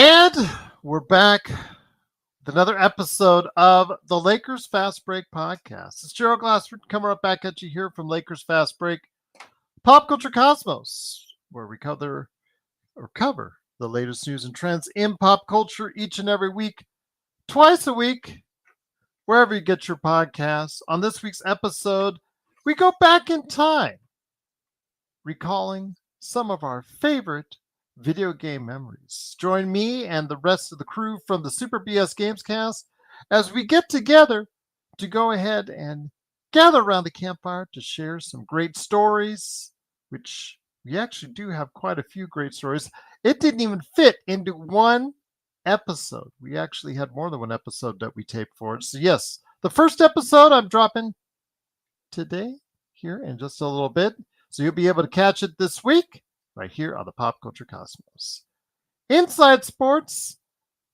And we're back with another episode of the Lakers Fast Break podcast. It's Gerald Glassford coming up back at you here from Lakers Fast Break, Pop Culture Cosmos, where we cover the latest news and trends in pop culture each and every week, twice a week, wherever you get your podcasts. On this week's episode, we go back in time, recalling some of our favorite video game memories. Join me and the rest of the crew from the Super BS Games Cast as we get together to go ahead and gather around the campfire to share some great stories, which we actually do have quite a few great stories. It didn't even fit into one episode. We actually had more than one episode that we taped for it. So yes, the first episode I'm dropping today here in just a little bit. So you'll be able to catch it this week right here on the Pop Culture Cosmos. Inside Sports,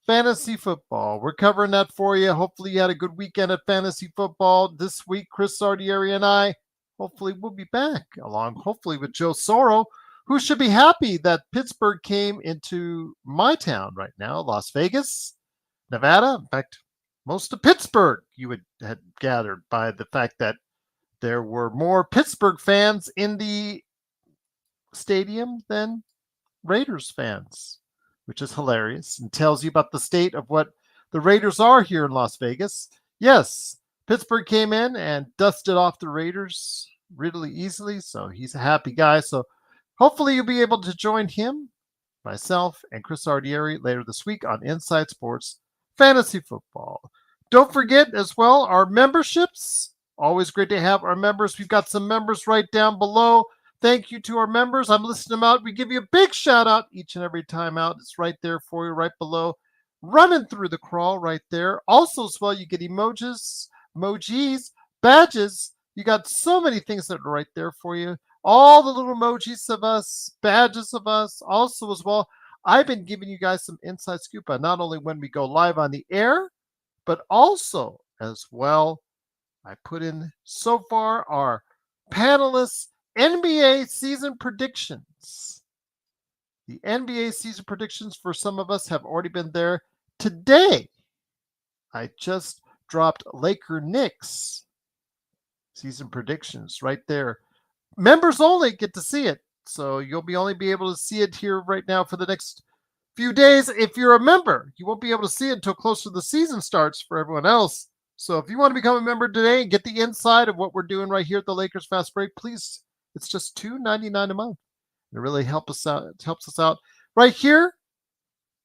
Fantasy Football. We're covering that for you. Hopefully you had a good weekend at Fantasy Football. This week, Chris Sardieri and I, hopefully we'll be back along, hopefully with Joe Soro, who should be happy that Pittsburgh came into my town right now, Las Vegas, Nevada. In fact, most of Pittsburgh you had gathered by the fact that there were more Pittsburgh fans in the stadium than Raiders fans, which is hilarious and tells you about the state of what the Raiders are here in Las Vegas. Yes, Pittsburgh came in and dusted off the Raiders really easily, so he's a happy guy. So hopefully you'll be able to join him, myself, and Chris Ardieri later this week on Inside Sports Fantasy Football. Don't forget as well our memberships. Always great to have our members. We've got some members right down below. Thank you to our members. I'm listing them out. We give you a big shout out each and every time out. It's right there for you, right below. Running through the crawl right there. Also, as well, you get emojis, badges. You got so many things that are right there for you. All the little emojis of us, badges of us. Also, as well, I've been giving you guys some inside scoop on not only when we go live on the air, but also as well, I put in so far our panelists NBA season predictions. The NBA season predictions for some of us have already been there. Today, I just dropped Laker Knicks season predictions right there. Members only get to see it. So you'll only be able to see it here right now for the next few days. If you're a member, you won't be able to see it until close to the season starts for everyone else. So if you want to become a member today and get the inside of what we're doing right here at the Lakers Fast Break, please. It's just $2.99 a month. It really helps us out. It helps us out right here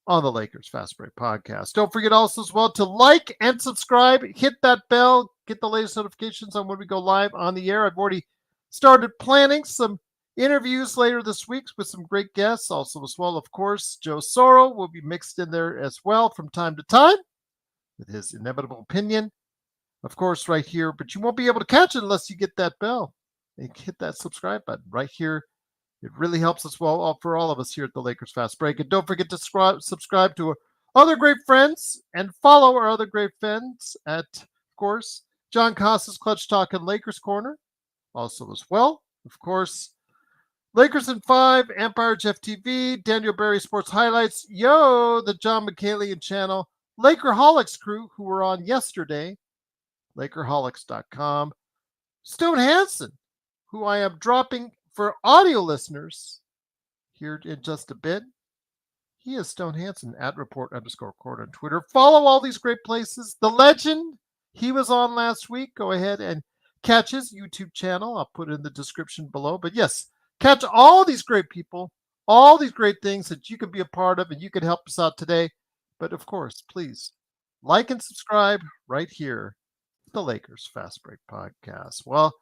on the Lakers Fast Break podcast. Don't forget also as well to like and subscribe. Hit that bell. Get the latest notifications on when we go live on the air. I've already started planning some interviews later this week with some great guests. Also as well, of course, Joe Soro will be mixed in there as well from time to time with his inevitable opinion. Of course, right here. But you won't be able to catch it unless you get that bell. And hit that subscribe button right here. It really helps us well for all of us here at the Lakers Fast Break. And don't forget to subscribe to our other great friends and follow our other great friends at, of course, John Costas Clutch Talk and Lakers Corner. Also as well, of course, Lakers in 5, Empire Jeff TV, Daniel Berry Sports Highlights, the John McCallion channel, Lakerholics crew who were on yesterday, Lakerholics.com, Stone Hansen, who I am dropping for audio listeners here in just a bit. He is Stone Hansen at report_court on Twitter. Follow all these great places. The legend, he was on last week. Go ahead and catch his YouTube channel. I'll put it in the description below. But yes, catch all these great people, all these great things that you can be a part of and you can help us out today. But of course, please like and subscribe right here, the Lakers Fast Break podcast. Well,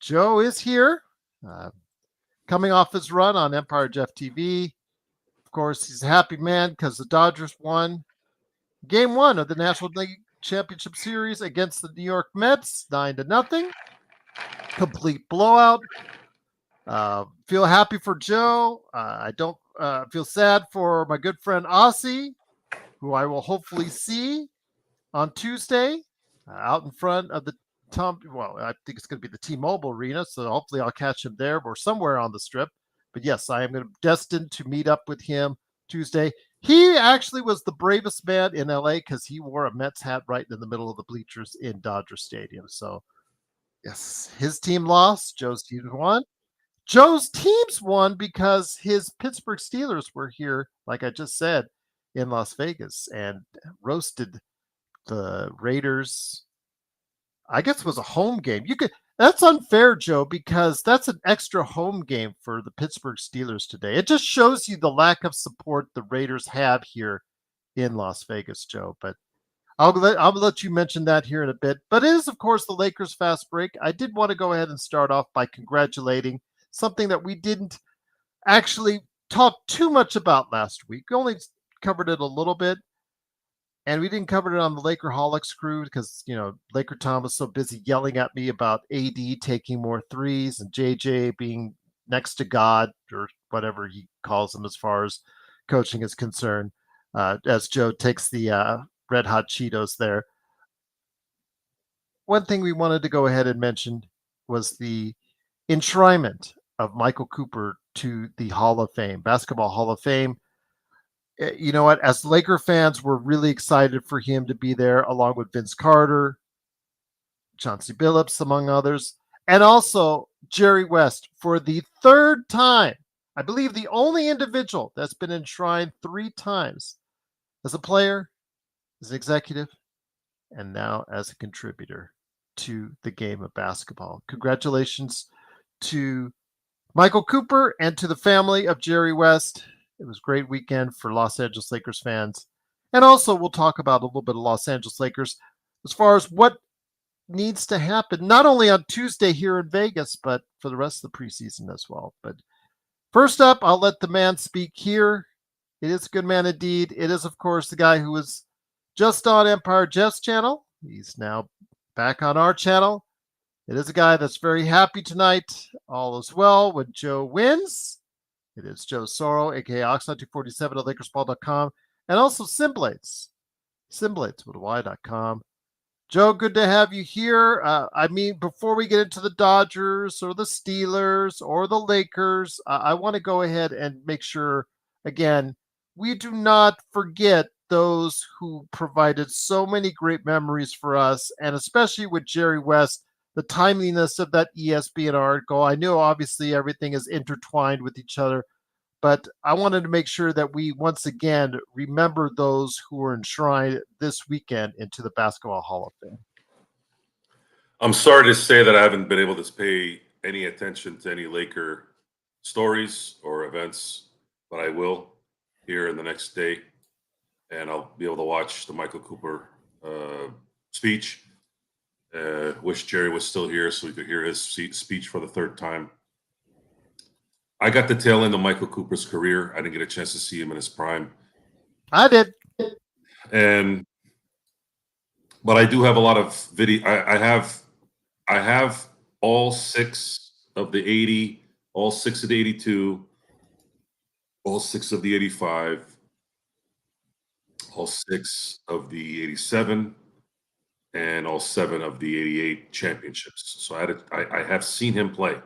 Joe is here, coming off his run on Empire Jeff TV. Of course, he's a happy man because the Dodgers won Game 1 of the National League Championship Series against the New York Mets, 9-0. Complete blowout. Feel happy for Joe. I don't feel sad for my good friend Aussie, who I will hopefully see on Tuesday out in front of the I think it's going to be the T-Mobile Arena, so hopefully I'll catch him there or somewhere on the strip. But yes, I am destined to meet up with him Tuesday. He actually was the bravest man in LA because he wore a Mets hat right in the middle of the bleachers in Dodger Stadium. So, yes, his team lost. Joe's team won. Joe's teams won because his Pittsburgh Steelers were here, like I just said, in Las Vegas and roasted the Raiders. I guess it was a home game. You could That's unfair, Joe, because that's an extra home game for the Pittsburgh Steelers today. It just shows you the lack of support the Raiders have here in Las Vegas, Joe. But I'll let you mention that here in a bit. But it is, of course, the Lakers fast break. I did want to go ahead and start off by congratulating something that we didn't actually talk too much about last week. We only covered it a little bit, and we didn't cover it on the Lakerholics crew because, Laker Tom was so busy yelling at me about AD taking more threes and JJ being next to God or whatever he calls him as far as coaching is concerned, as Joe takes the Red Hot Cheetos there. One thing we wanted to go ahead and mention was the enshrinement of Michael Cooper to the Hall of Fame, Basketball Hall of Fame. You know what? As Laker fans, we're really excited for him to be there, along with Vince Carter, Chauncey Billups, among others, and also Jerry West for the third time. I believe the only individual that's been enshrined 3 times as a player, as an executive, and now as a contributor to the game of basketball. Congratulations to Michael Cooper and to the family of Jerry West. It was a great weekend for Los Angeles Lakers fans. And also, we'll talk about a little bit of Los Angeles Lakers as far as what needs to happen, not only on Tuesday here in Vegas, but for the rest of the preseason as well. But first up, I'll let the man speak here. It is a good man indeed. It is, of course, the guy who was just on Empire Jeff's channel. He's now back on our channel. It is a guy that's very happy tonight. All is well when Joe wins. It is Joe Soro, aka Oxnard247 at LakersBall.com, and also Simblades with Y.com. Joe, good to have you here. Before we get into the Dodgers or the Steelers or the Lakers, I want to go ahead and make sure, again, we do not forget those who provided so many great memories for us, and especially with Jerry West, the timeliness of that ESPN article. I know obviously everything is intertwined with each other, but I wanted to make sure that we once again remember those who were enshrined this weekend into the Basketball Hall of Fame. I'm sorry to say that I haven't been able to pay any attention to any Laker stories or events, but I will here in the next day, and I'll be able to watch the Michael Cooper speech. Wish Jerry was still here so we could hear his speech for the third time. I got the tail end of Michael Cooper's career. I didn't get a chance to see him in his prime. I did. But I do have a lot of video. I have all 6 of the 80, all 6 of the 82, all 6 of the 85, all 6 of the 87, and all 7 of the 88 championships. So I have seen him play.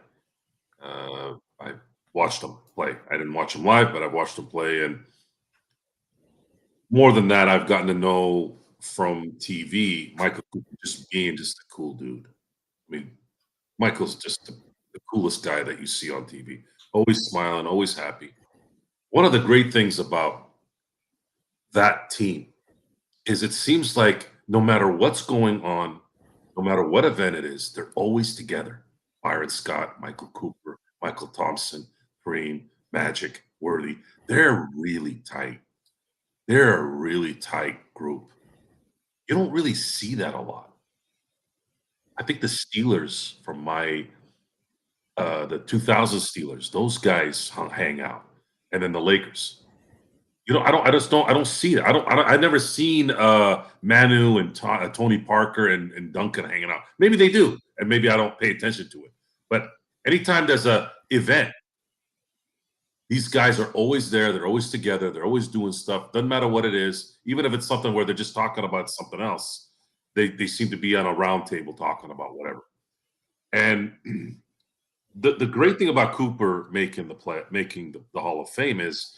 I watched him play. I didn't watch him live, but I've watched him play. And more than that, I've gotten to know from TV Michael Cooper just being just a cool dude. I mean, Michael's just the coolest guy that you see on TV. Always smiling, always happy. One of the great things about that team is it seems like no matter what's going on, no matter what event it is, they're always together. Byron Scott, Michael Cooper, Michael Thompson, Kareem, Magic, Worthy. They're really tight. They're a really tight group. You don't really see that a lot. I think the Steelers from the 2000 Steelers, those guys hang out, and then the Lakers. I don't see it. I've never seen Manu and Tony Parker and Duncan hanging out. Maybe they do, and maybe I don't pay attention to it. But anytime there's a event, these guys are always there. They're always together. They're always doing stuff. Doesn't matter what it is. Even if it's something where they're just talking about something else, they seem to be on a round table talking about whatever. And the great thing about Cooper making the Hall of Fame is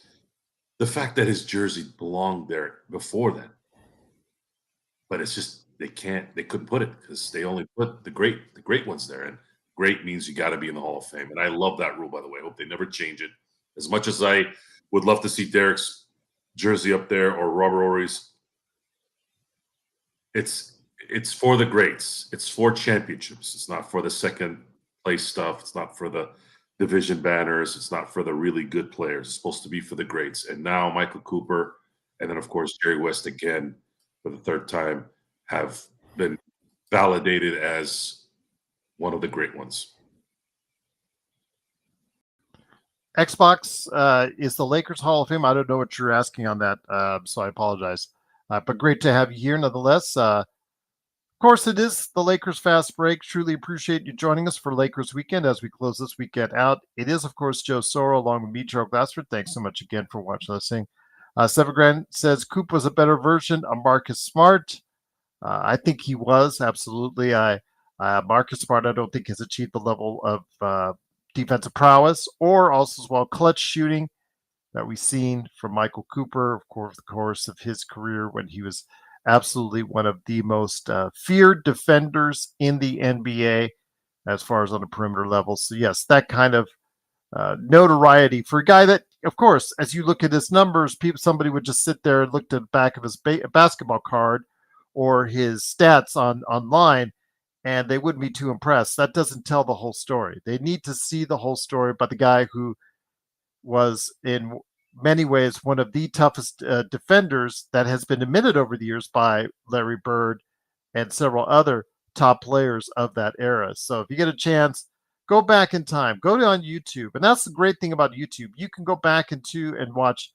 the fact that his jersey belonged there before then, but it's just they couldn't put it because they only put the great ones there, and great means you got to be in the Hall of Fame. And I love that rule, by the way. I hope they never change it. As much as I would love to see Derek's jersey up there or Robert Ory's, it's for the greats. It's for championships. It's not for the second place stuff. It's not for the division banners. It's not for the really good players. It's supposed to be for the greats. And now Michael Cooper, and then of course Jerry West again for the third time, have been validated as one of the great ones. Xbox is the Lakers Hall of Fame. I don't know what you're asking on that, so I apologize. But great to have you here nonetheless. Of course, it is the Lakers Fast Break. Truly appreciate you joining us for Lakers Weekend as we close this weekend out. It is, of course, Joe Soro along with me, Joe Glassford. Thanks so much again for watching, listening. Seven Grand says Coop was a better version of Marcus Smart. I think he was, absolutely. Marcus Smart, I don't think has achieved the level of defensive prowess or also as well clutch shooting that we've seen from Michael Cooper, of course, the course of his career when he was absolutely one of the most feared defenders in the NBA as far as on the perimeter level. So yes, that kind of notoriety for a guy that, of course, as you look at his numbers, somebody would just sit there and look at the back of his basketball card or his stats online, and they wouldn't be too impressed. That doesn't tell the whole story. They need to see the whole story about the guy who was in many ways one of the toughest defenders that has been admitted over the years by Larry Bird and several other top players of that era. So if you get a chance, go back in time, go on YouTube. And that's the great thing about YouTube. You can go back into and watch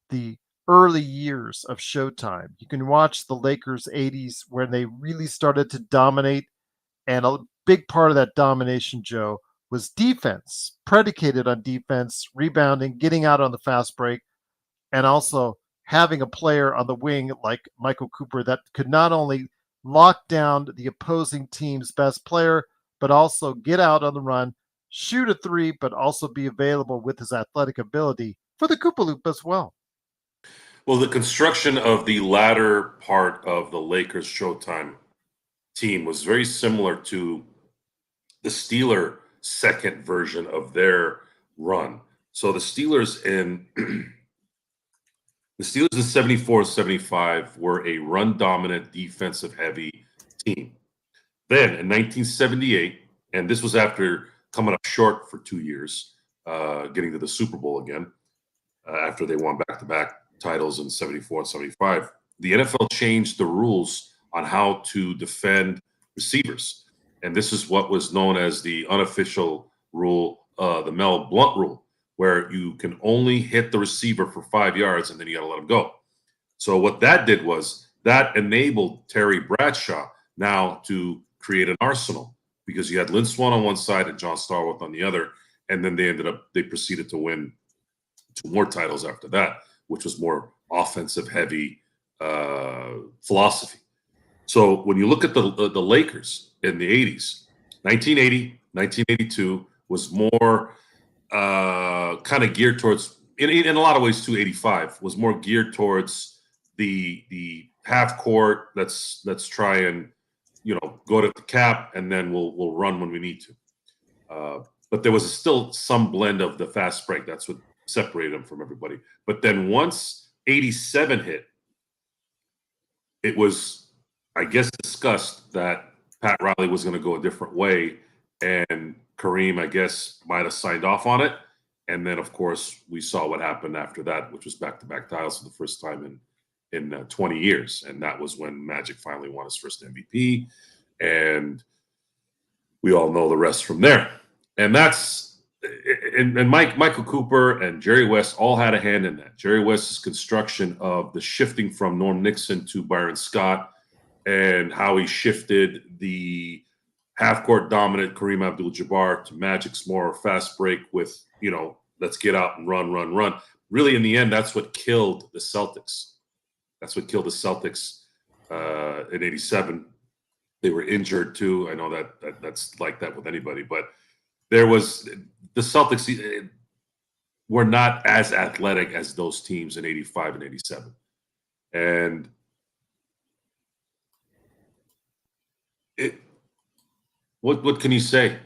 the early years of Showtime. You can watch the Lakers 80s when they really started to dominate. And a big part of that domination, Joe, was defense, predicated on defense, rebounding, getting out on the fast break, and also having a player on the wing like Michael Cooper that could not only lock down the opposing team's best player, but also get out on the run, shoot a three, but also be available with his athletic ability for the Koopa Loop as well. Well, the construction of the latter part of the Lakers Showtime team was very similar to the Steeler second version of their run. So the Steelers in 74 and 75 were a run dominant, defensive heavy team. Then in 1978, and this was after coming up short for 2 years, getting to the Super Bowl again, after they won back to back titles in 74 and 75, the NFL changed the rules on how to defend receivers. And this is what was known as the unofficial rule, the Mel Blount rule, where you can only hit the receiver for 5 yards and then you got to let him go. So what that did was that enabled Terry Bradshaw now to create an arsenal, because you had Lynn Swann on one side and John Starworth on the other. And then they proceeded to win 2 more titles after that, which was more offensive heavy philosophy. So when you look at the Lakers in the 80s, 1980, 1982 was more kind of geared towards, in a lot of ways, 285 was more geared towards the half court. Let's try and go to the cap, and then we'll run when we need to. But there was still some blend of the fast break. That's what separated them from everybody. But then once 87 hit, it was, I guess, discussed that Pat Riley was going to go a different way, and Kareem, I guess, might have signed off on it. And then, of course, we saw what happened after that, which was back-to-back titles for the first time in 20 years. And that was when Magic finally won his first MVP. And we all know the rest from there. And Michael Cooper and Jerry West all had a hand in that. Jerry West's construction of the shifting from Norm Nixon to Byron Scott, and how he shifted the half-court dominant Kareem Abdul-Jabbar to Magic's more fast break with, let's get out and run. Really, in the end, that's what killed the Celtics. That's what killed the Celtics in 87. They were injured, too. I know that's like that with anybody. But there was the Celtics. were not as athletic as those teams in 85 and 87. And what can you say?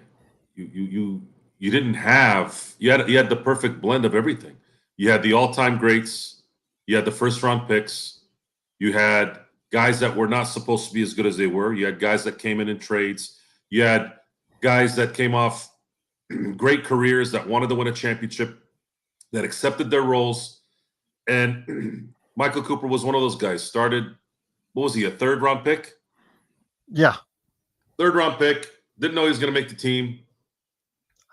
You didn't have you had the perfect blend of everything. You had the all-time greats, you had the first round picks, you had guys that were not supposed to be as good as they were, you had guys that came in trades, you had guys that came off great careers that wanted to win a championship, that accepted their roles. And Michael Cooper was one of those guys. Started, what was he, a third round pick? Yeah. Third round pick. Didn't know he was going to make the team.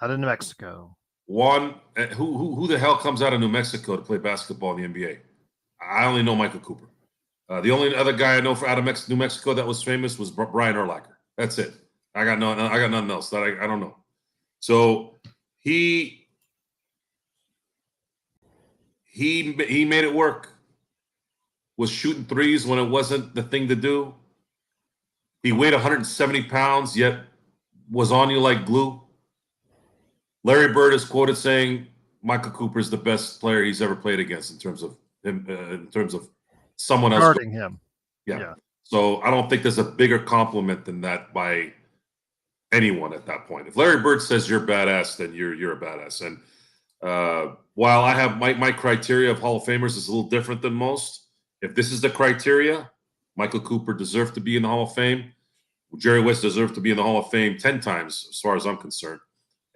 Out of New Mexico. Won. Who the hell comes out of New Mexico to play basketball in the NBA? I only know Michael Cooper. The only other guy I know out of New Mexico that was famous was Brian Urlacher. That's it. I got nothing else that I don't know. So he made it work. Was shooting threes when it wasn't the thing to do. He weighed 170 pounds, yet was on you like glue. Larry Bird is quoted saying Michael Cooper is the best player he's ever played against in terms of him, in terms of someone else guarding him. Yeah. So I don't think there's a bigger compliment than that by anyone at that point. If Larry Bird says you're badass, then you're a badass. And while I have my criteria of Hall of Famers is a little different than most, if this is the criteria, Michael Cooper deserved to be in the Hall of Fame. Jerry West deserved to be in the Hall of Fame 10 times, as far as I'm concerned.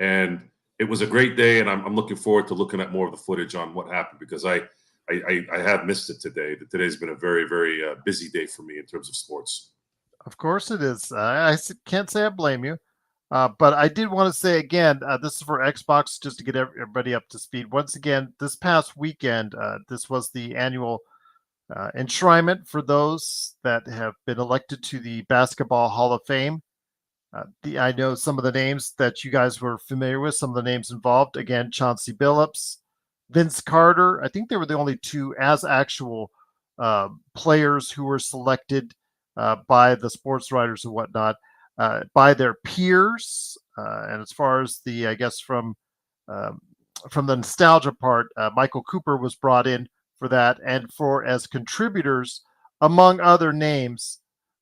And it was a great day, and I'm looking forward to looking at more of the footage on what happened, because I have missed it today. Today's been a very, very busy day for me in terms of sports. Of course it is. I can't say I blame you. But I did want to say again, this is for Xbox, just to get everybody up to speed. Once again, this past weekend, this was the annual enshrinement for those that have been elected to the Basketball Hall of Fame. I know some of the names that you guys were familiar with, some of the names involved. Again, Chauncey Billups, Vince Carter. I think they were the only two as actual players who were selected by the sports writers and whatnot, by their peers. And as far as I guess from the nostalgia part, Michael Cooper was brought in for that, and for as contributors, among other names,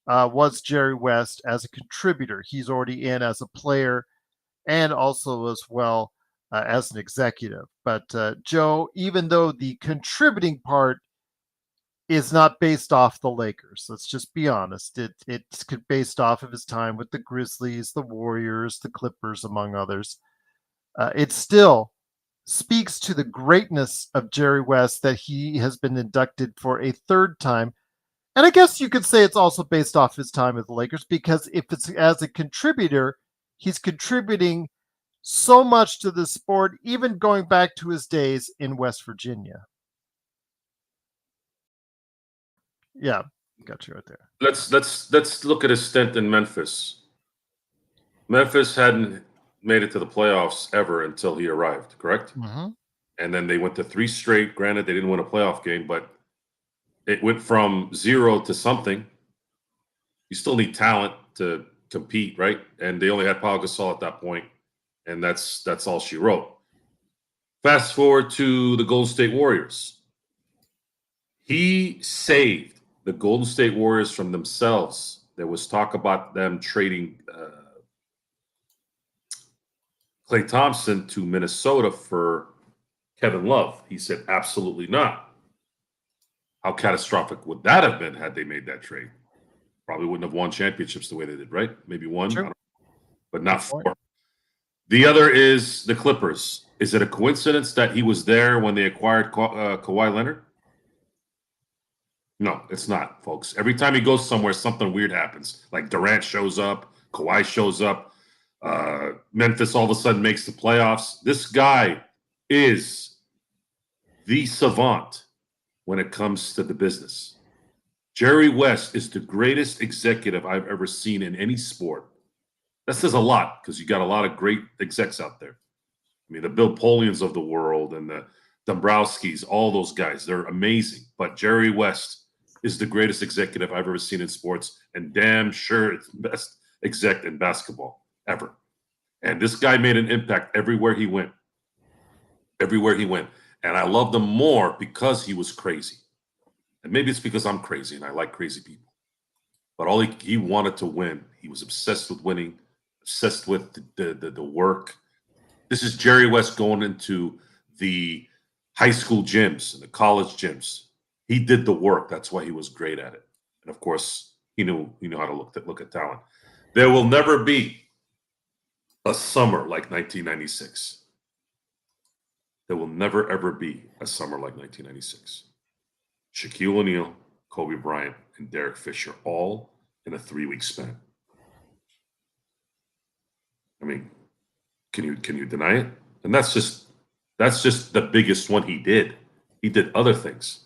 was Jerry West as a contributor. He's already in as a player and also as well as an executive. But Joe, even though the contributing part is not based off the Lakers, let's just be honest, it's based off of his time with the Grizzlies, the Warriors, the Clippers, among others. It still speaks to the greatness of Jerry West that he has been inducted for a third time. And I guess you could say it's also based off his time with the Lakers, because if it's as a contributor, he's contributing so much to the sport, even going back to his days in West Virginia. Yeah, got you right there. Let's look at his stint in Memphis. Memphis hadn't made it to the playoffs ever until he arrived, correct? Mm-hmm. And then they went to 3 straight. Granted, they didn't win a playoff game, but it went from 0 to something. You still need talent to compete, right? And they only had Pau Gasol at that point, and that's all she wrote. Fast forward to the Golden State Warriors. He saved the Golden State Warriors from themselves. There was talk about them trading Klay Thompson to Minnesota for Kevin Love. He said, absolutely not. How catastrophic would that have been had they made that trade? Probably wouldn't have won championships the way they did, right? Maybe one, Sure. But not 4. The other is the Clippers. Is it a coincidence that he was there when they acquired Kawhi Leonard? No, it's not, folks. Every time he goes somewhere, something weird happens. Like Durant shows up, Kawhi shows up, Memphis all of a sudden makes the playoffs. This guy is the savant when it comes to the business. Jerry West is the greatest executive I've ever seen in any sport. That says a lot, because you got a lot of great execs out there. I mean, the Bill Polians of the world and the Dombrowskis, all those guys, they're amazing. But Jerry West is the greatest executive I've ever seen in sports, and damn sure it's the best exec in basketball ever. And this guy made an impact everywhere he went. everywhere he went. And I loved him more because he was crazy. And maybe it's because I'm crazy and I like crazy people. But he wanted to win. He was obsessed with winning, obsessed with the work. This is Jerry West going into the high school gyms and the college gyms. He did the work. That's why he was great at it. And of course, he knew how to look at talent. There will never be a summer like 1996. There will never ever be a summer like 1996. Shaquille O'Neal, Kobe Bryant, and Derek Fisher all in a 3-week span. I mean, can you deny it? And that's just the biggest one he did. He did other things.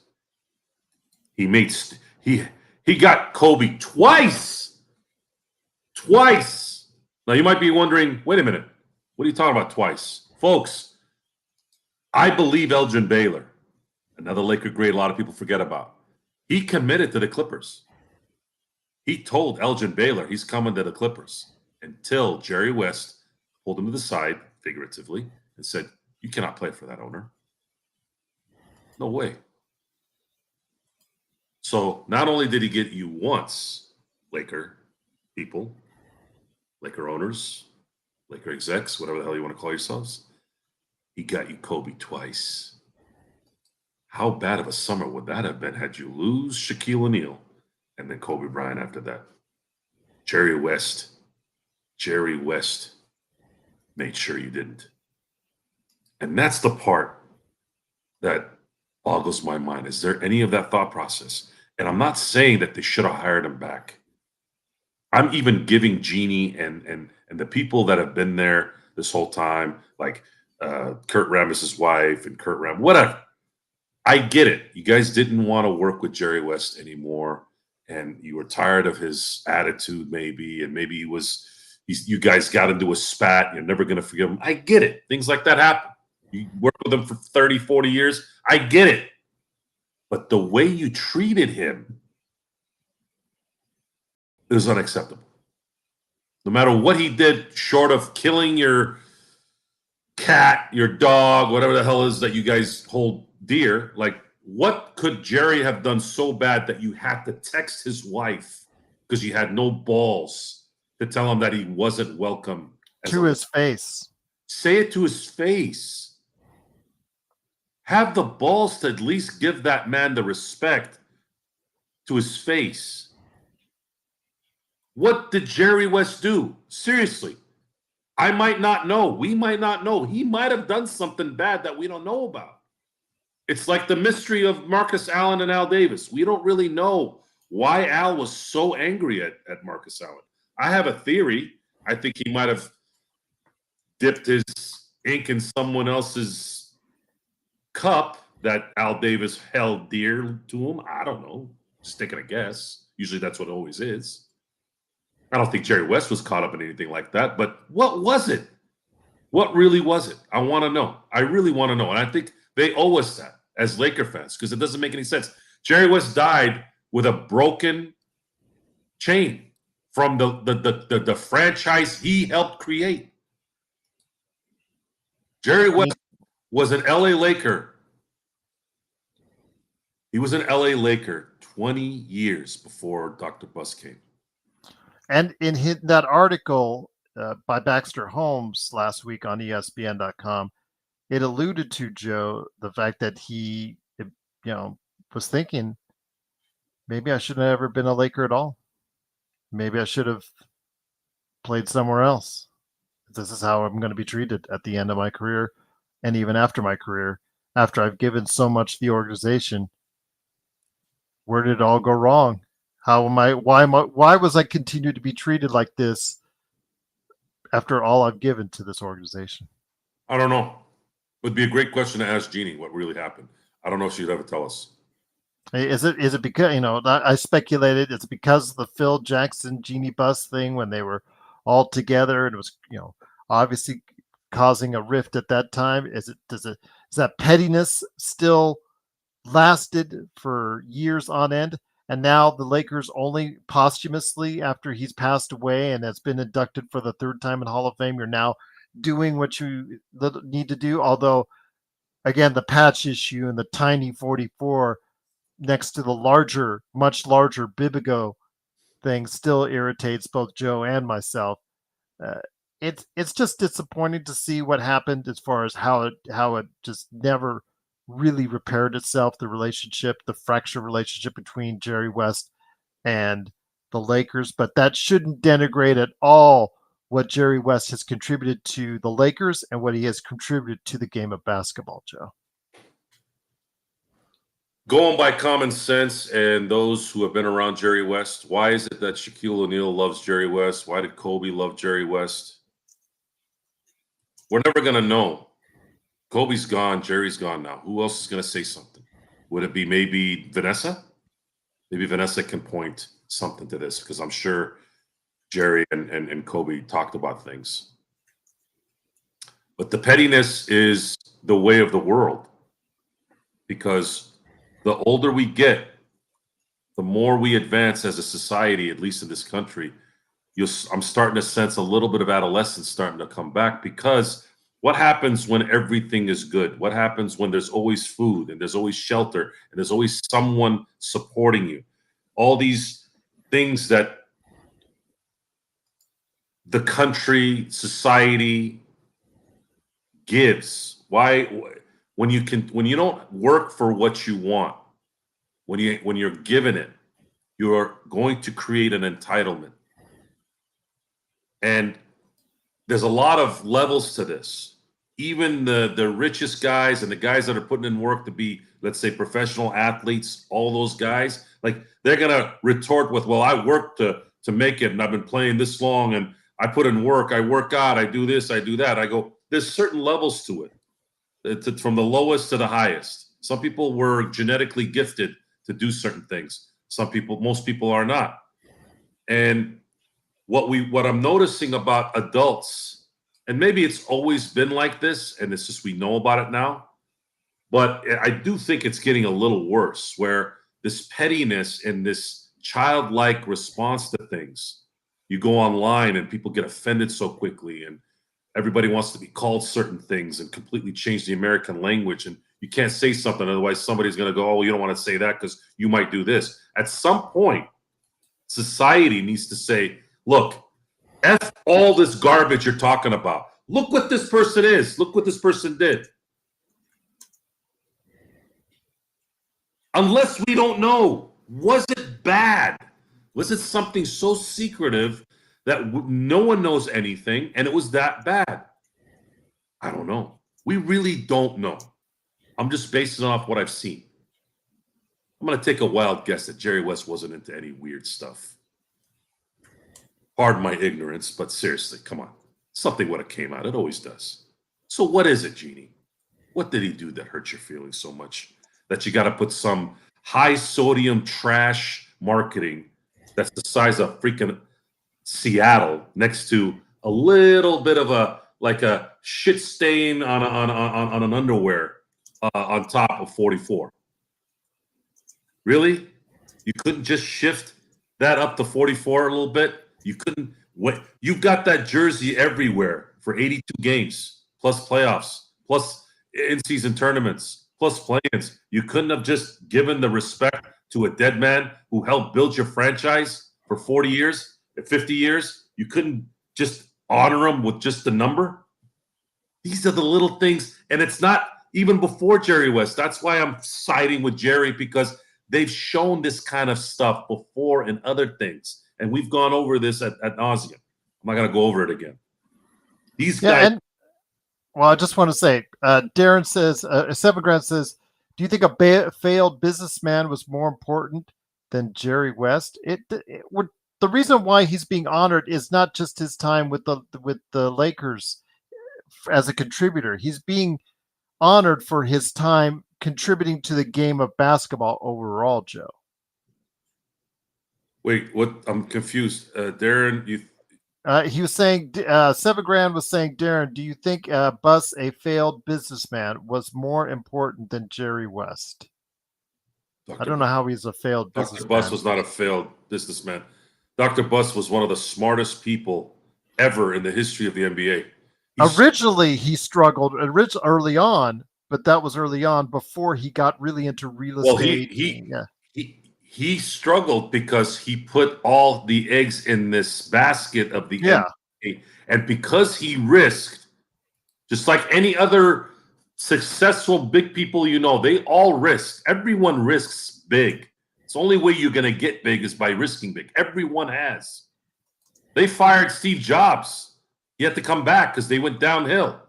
He got Kobe twice. Twice. Now you might be wondering, wait a minute, what are you talking about twice? Folks, I believe Elgin Baylor, another Laker great a lot of people forget about. He committed to the Clippers. He told Elgin Baylor he's coming to the Clippers until Jerry West pulled him to the side, figuratively, and said, you cannot play for that owner. No way. So not only did he get you once, Laker people, Laker owners, Laker execs, whatever the hell you want to call yourselves, he got you Kobe twice. How bad of a summer would that have been had you lose Shaquille O'Neal and then Kobe Bryant after that? Jerry West made sure you didn't. And that's the part that boggles my mind. Is there any of that thought process? And I'm not saying that they should have hired him back. I'm even giving Jeannie and the people that have been there this whole time, like Kurt Rambis' wife and Kurt Ram, whatever. I get it. You guys didn't want to work with Jerry West anymore, and you were tired of his attitude, maybe, and maybe you guys got into a spat. You're never going to forgive him. I get it. Things like that happen. You work with him for 30, 40 years. I get it. But the way you treated him is unacceptable. No matter what he did, short of killing your cat, your dog, whatever the hell is that you guys hold dear, like what could Jerry have done so bad that you had to text his wife because you had no balls to tell him that he wasn't welcome? To his face. Say it to his face. Have the balls to at least give that man the respect to his face. What did Jerry West do? Seriously. I might not know. We might not know. He might have done something bad that we don't know about. It's like the mystery of Marcus Allen and Al Davis. We don't really know why Al was so angry at Marcus Allen. I have a theory. I think he might have dipped his ink in someone else's cup that Al Davis held dear to him. I don't know. Just taking a guess. Usually that's what it always is. I don't think Jerry West was caught up in anything like that, but what was it? What really was it? I want to know. I really want to know. And I think they owe us that as Laker fans because it doesn't make any sense. Jerry West died with a broken chain from the franchise he helped create. Jerry West was an LA Laker. He was an LA Laker 20 years before Dr. Buss came. And in that article by Baxter Holmes last week on ESPN.com, it alluded to, Joe, the fact that he, was thinking, maybe I shouldn't have ever been a Laker at all. Maybe I should have played somewhere else. This is how I'm going to be treated at the end of my career and even after my career, after I've given so much to the organization. Where did it all go wrong? Why was I continued to be treated like this after all I've given to this organization? I don't know. It would be a great question to ask Jeannie what really happened. I don't know if she'd ever tell us. Is it because, I speculated it's because of the Phil Jackson Jeannie Buss thing when they were all together and it was, obviously causing a rift at that time. Is that pettiness still lasted for years on end? And now the Lakers only posthumously, after he's passed away and has been inducted for the third time in Hall of Fame, you're now doing what you need to do. Although again, the patch issue and the tiny 44 next to the larger, much larger Bibigo thing still irritates both Joe and myself. Uh, it's just disappointing to see what happened as far as how it just never really repaired itself. The fractured relationship between Jerry West and the Lakers, but that shouldn't denigrate at all what Jerry West has contributed to the Lakers and what he has contributed to the game of basketball, Joe. Going by common sense and those who have been around Jerry West, why is it that Shaquille O'Neal loves Jerry West? Why did Kobe love Jerry West? We're never going to know. Kobe's gone. Jerry's gone now. Who else is going to say something? Would it be maybe Vanessa? Maybe Vanessa can point something to this, because I'm sure Jerry and Kobe talked about things. But the pettiness is the way of the world, because the older we get, the more we advance as a society, at least in this country. I'm starting to sense a little bit of adolescence starting to come back, because what happens when everything is good? What happens when there's always food and there's always shelter and there's always someone supporting you? All these things that the country, society gives. Why? When you don't work for what you want, when you're given it, you're going to create an entitlement. And there's a lot of levels to this. Even the richest guys and the guys that are putting in work to be, let's say, professional athletes, all those guys, like, they're gonna retort with, well, I worked to make it, and I've been playing this long, and I put in work, I work out, I do this, I do that. I go, there's certain levels to it. It's from the lowest to the highest. Some people were genetically gifted to do certain things. Most people are not. And what I'm noticing about adults, and maybe it's always been like this, and it's just we know about it now, but I do think it's getting a little worse, where this pettiness and this childlike response to things, you go online and people get offended so quickly, and everybody wants to be called certain things and completely change the American language, and you can't say something, otherwise somebody's going to go, oh, you don't want to say that because you might do this. At some point, society needs to say, look, F all this garbage you're talking about. Look what this person is. Look what this person did. Unless we don't know, was it bad? Was it something so secretive that no one knows anything and it was that bad? I don't know. We really don't know. I'm just basing it off what I've seen. I'm going to take a wild guess that Jerry West wasn't into any weird stuff. Pardon my ignorance, but seriously, come on. Something would have came out. It always does. So what is it, Jeannie? What did he do that hurt your feelings so much that you got to put some high sodium trash marketing that's the size of freaking Seattle next to a little bit of a shit stain on an underwear on top of 44? Really? You couldn't just shift that up to 44 a little bit? You couldn't wait. You've got that jersey everywhere for 82 games, plus playoffs, plus in-season tournaments, plus play-ins. You couldn't have just given the respect to a dead man who helped build your franchise for 40 years, 50 years. You couldn't just honor him with just the number. These are the little things, and it's not even before Jerry West. That's why I'm siding with Jerry, because they've shown this kind of stuff before in other things. And we've gone over this at nauseum. I'm not going to go over it again. These guys. Well, I just want to say, Darren says, Seven Grand says, do you think a failed businessman was more important than Jerry West? The reason why he's being honored is not just his time with the Lakers as a contributor. He's being honored for his time contributing to the game of basketball overall, Joe. Wait, what? I'm confused. Darren, he was saying, Seven Grand was saying, Darren, do you think Buss, a failed businessman, was more important than Jerry West? I don't know how he's a failed businessman. Dr. Buss was not a failed businessman. Dr. Buss was one of the smartest people ever in the history of the NBA. Originally, he struggled early on but that was early on before he got really into real Well, estate. he struggled because he put all the eggs in this basket of the Yeah. NBA, and because he risked, just like any other successful big people, they all risk. Everyone risks big. It's the only way you're going to get big is by risking big. Everyone has. They fired Steve Jobs. He had to come back because they went downhill.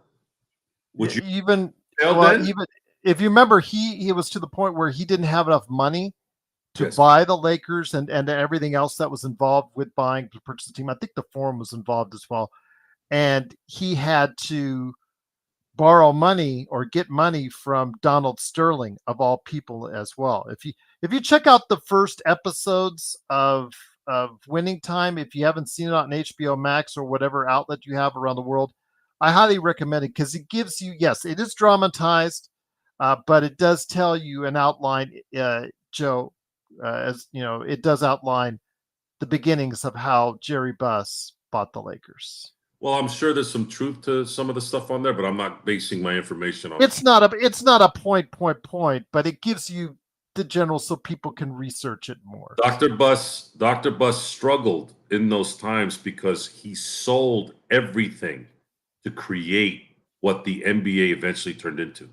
Would you even fail well, then? even if you remember, he was to the point where he didn't have enough money to Yes. buy the Lakers and everything else that was involved with buying to purchase the team. I think the Forum was involved as well, and he had to borrow money or get money from Donald Sterling of all people as well. If you check out the first episodes of Winning Time, if you haven't seen it on HBO Max or whatever outlet you have around the world, I highly recommend it because it gives you, yes, it is dramatized, but it does tell you an outline, Joe, as you know, it does outline the beginnings of how Jerry Buss bought the Lakers. Well, I'm sure there's some truth to some of the stuff on there, but I'm not basing my information on. It's not a point, but it gives you the general so people can research it more. Dr. Buss struggled in those times because he sold everything to create what the NBA eventually turned into.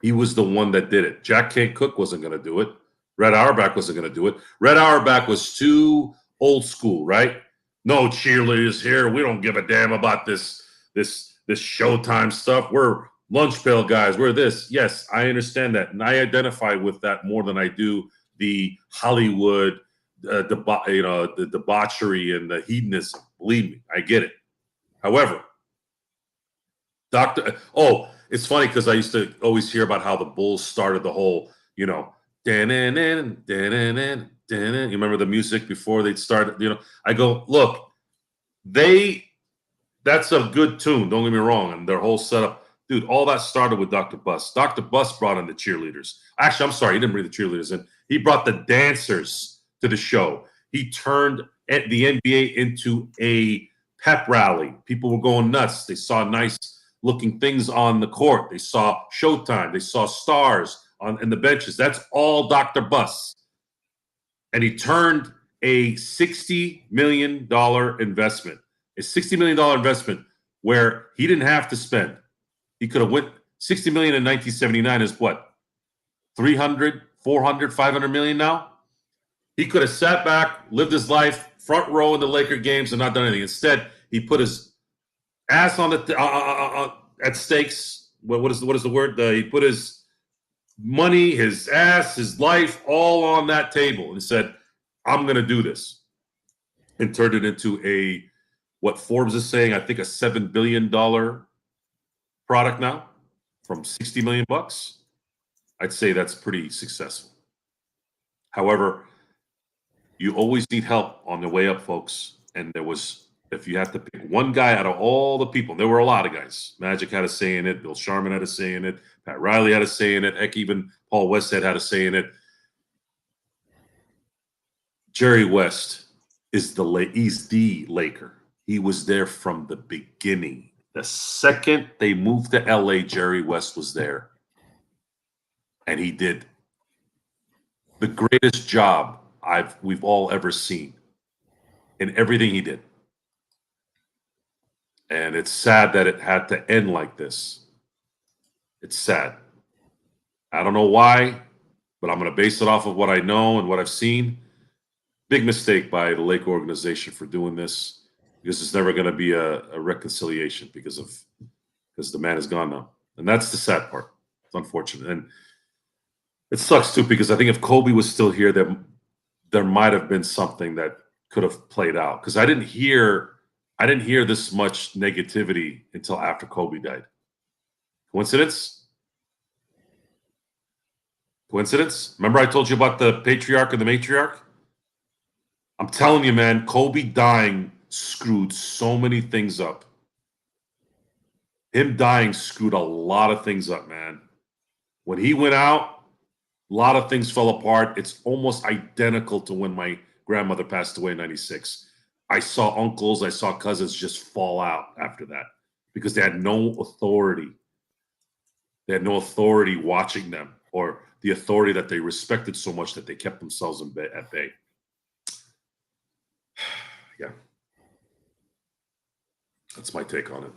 He was the one that did it. Jack Kent Cook wasn't going to do it. Red Auerbach wasn't going to do it. Red Auerbach was too old school, right? No cheerleaders here. We don't give a damn about this Showtime stuff. We're lunch pail guys. We're this. Yes, I understand that, and I identify with that more than I do the Hollywood, the debauchery and the hedonism. Believe me, I get it. However, it's funny because I used to always hear about how the Bulls started the whole, dan-dan-dan, dan-dan-dan, dan-dan. You remember the music before they'd start, I go, look, that's a good tune, don't get me wrong, and their whole setup. Dude, all that started with Dr. Buss. Dr. Buss brought in the cheerleaders. Actually, I'm sorry, he didn't bring the cheerleaders in. He brought the dancers to the show. He turned the NBA into a pep rally. People were going nuts. They saw nice looking things on the court. They saw Showtime. They saw stars in the benches. That's all Dr. Buss. And he turned a $60 million investment, where he didn't have to spend. He could have went $60 million in 1979 is what? 300, 400, 500 million now? He could have sat back, lived his life, front row in the Laker games and not done anything. Instead, he put his ass on at stakes. What is the word? He put his money, his ass, his life, all on that table and said, "I'm going to do this," and turned it into what Forbes is saying, I think a $7 billion product now from 60 million bucks. I'd say that's pretty successful. However, you always need help on the way up, folks. And if you have to pick one guy out of all the people, there were a lot of guys. Magic had a say in it. Bill Sharman had a say in it. Pat Riley had a say in it. Heck, even Paul Westhead had a say in it. Jerry West he's the Laker. He was there from the beginning. The second they moved to LA, Jerry West was there. And he did the greatest job we've all ever seen in everything he did. And it's sad that it had to end like this. It's sad. I don't know why, but I'm going to base it off of what I know and what I've seen. Big mistake by the Lake organization for doing this, because it's never going to be a reconciliation because the man is gone now. And that's the sad part. It's unfortunate. And it sucks too, because I think if Kobe was still here, there might have been something that could have played out. Because I didn't hear this much negativity until after Kobe died. Coincidence? Remember I told you about the patriarch and the matriarch? I'm telling you, man, Kobe dying screwed so many things up. Him dying screwed a lot of things up, man. When he went out, a lot of things fell apart. It's almost identical to when my grandmother passed away in 96. I saw uncles, I saw cousins just fall out after that because they had no authority. They had no authority watching them, or the authority that they respected so much that they kept themselves at bay. Yeah. That's my take on it.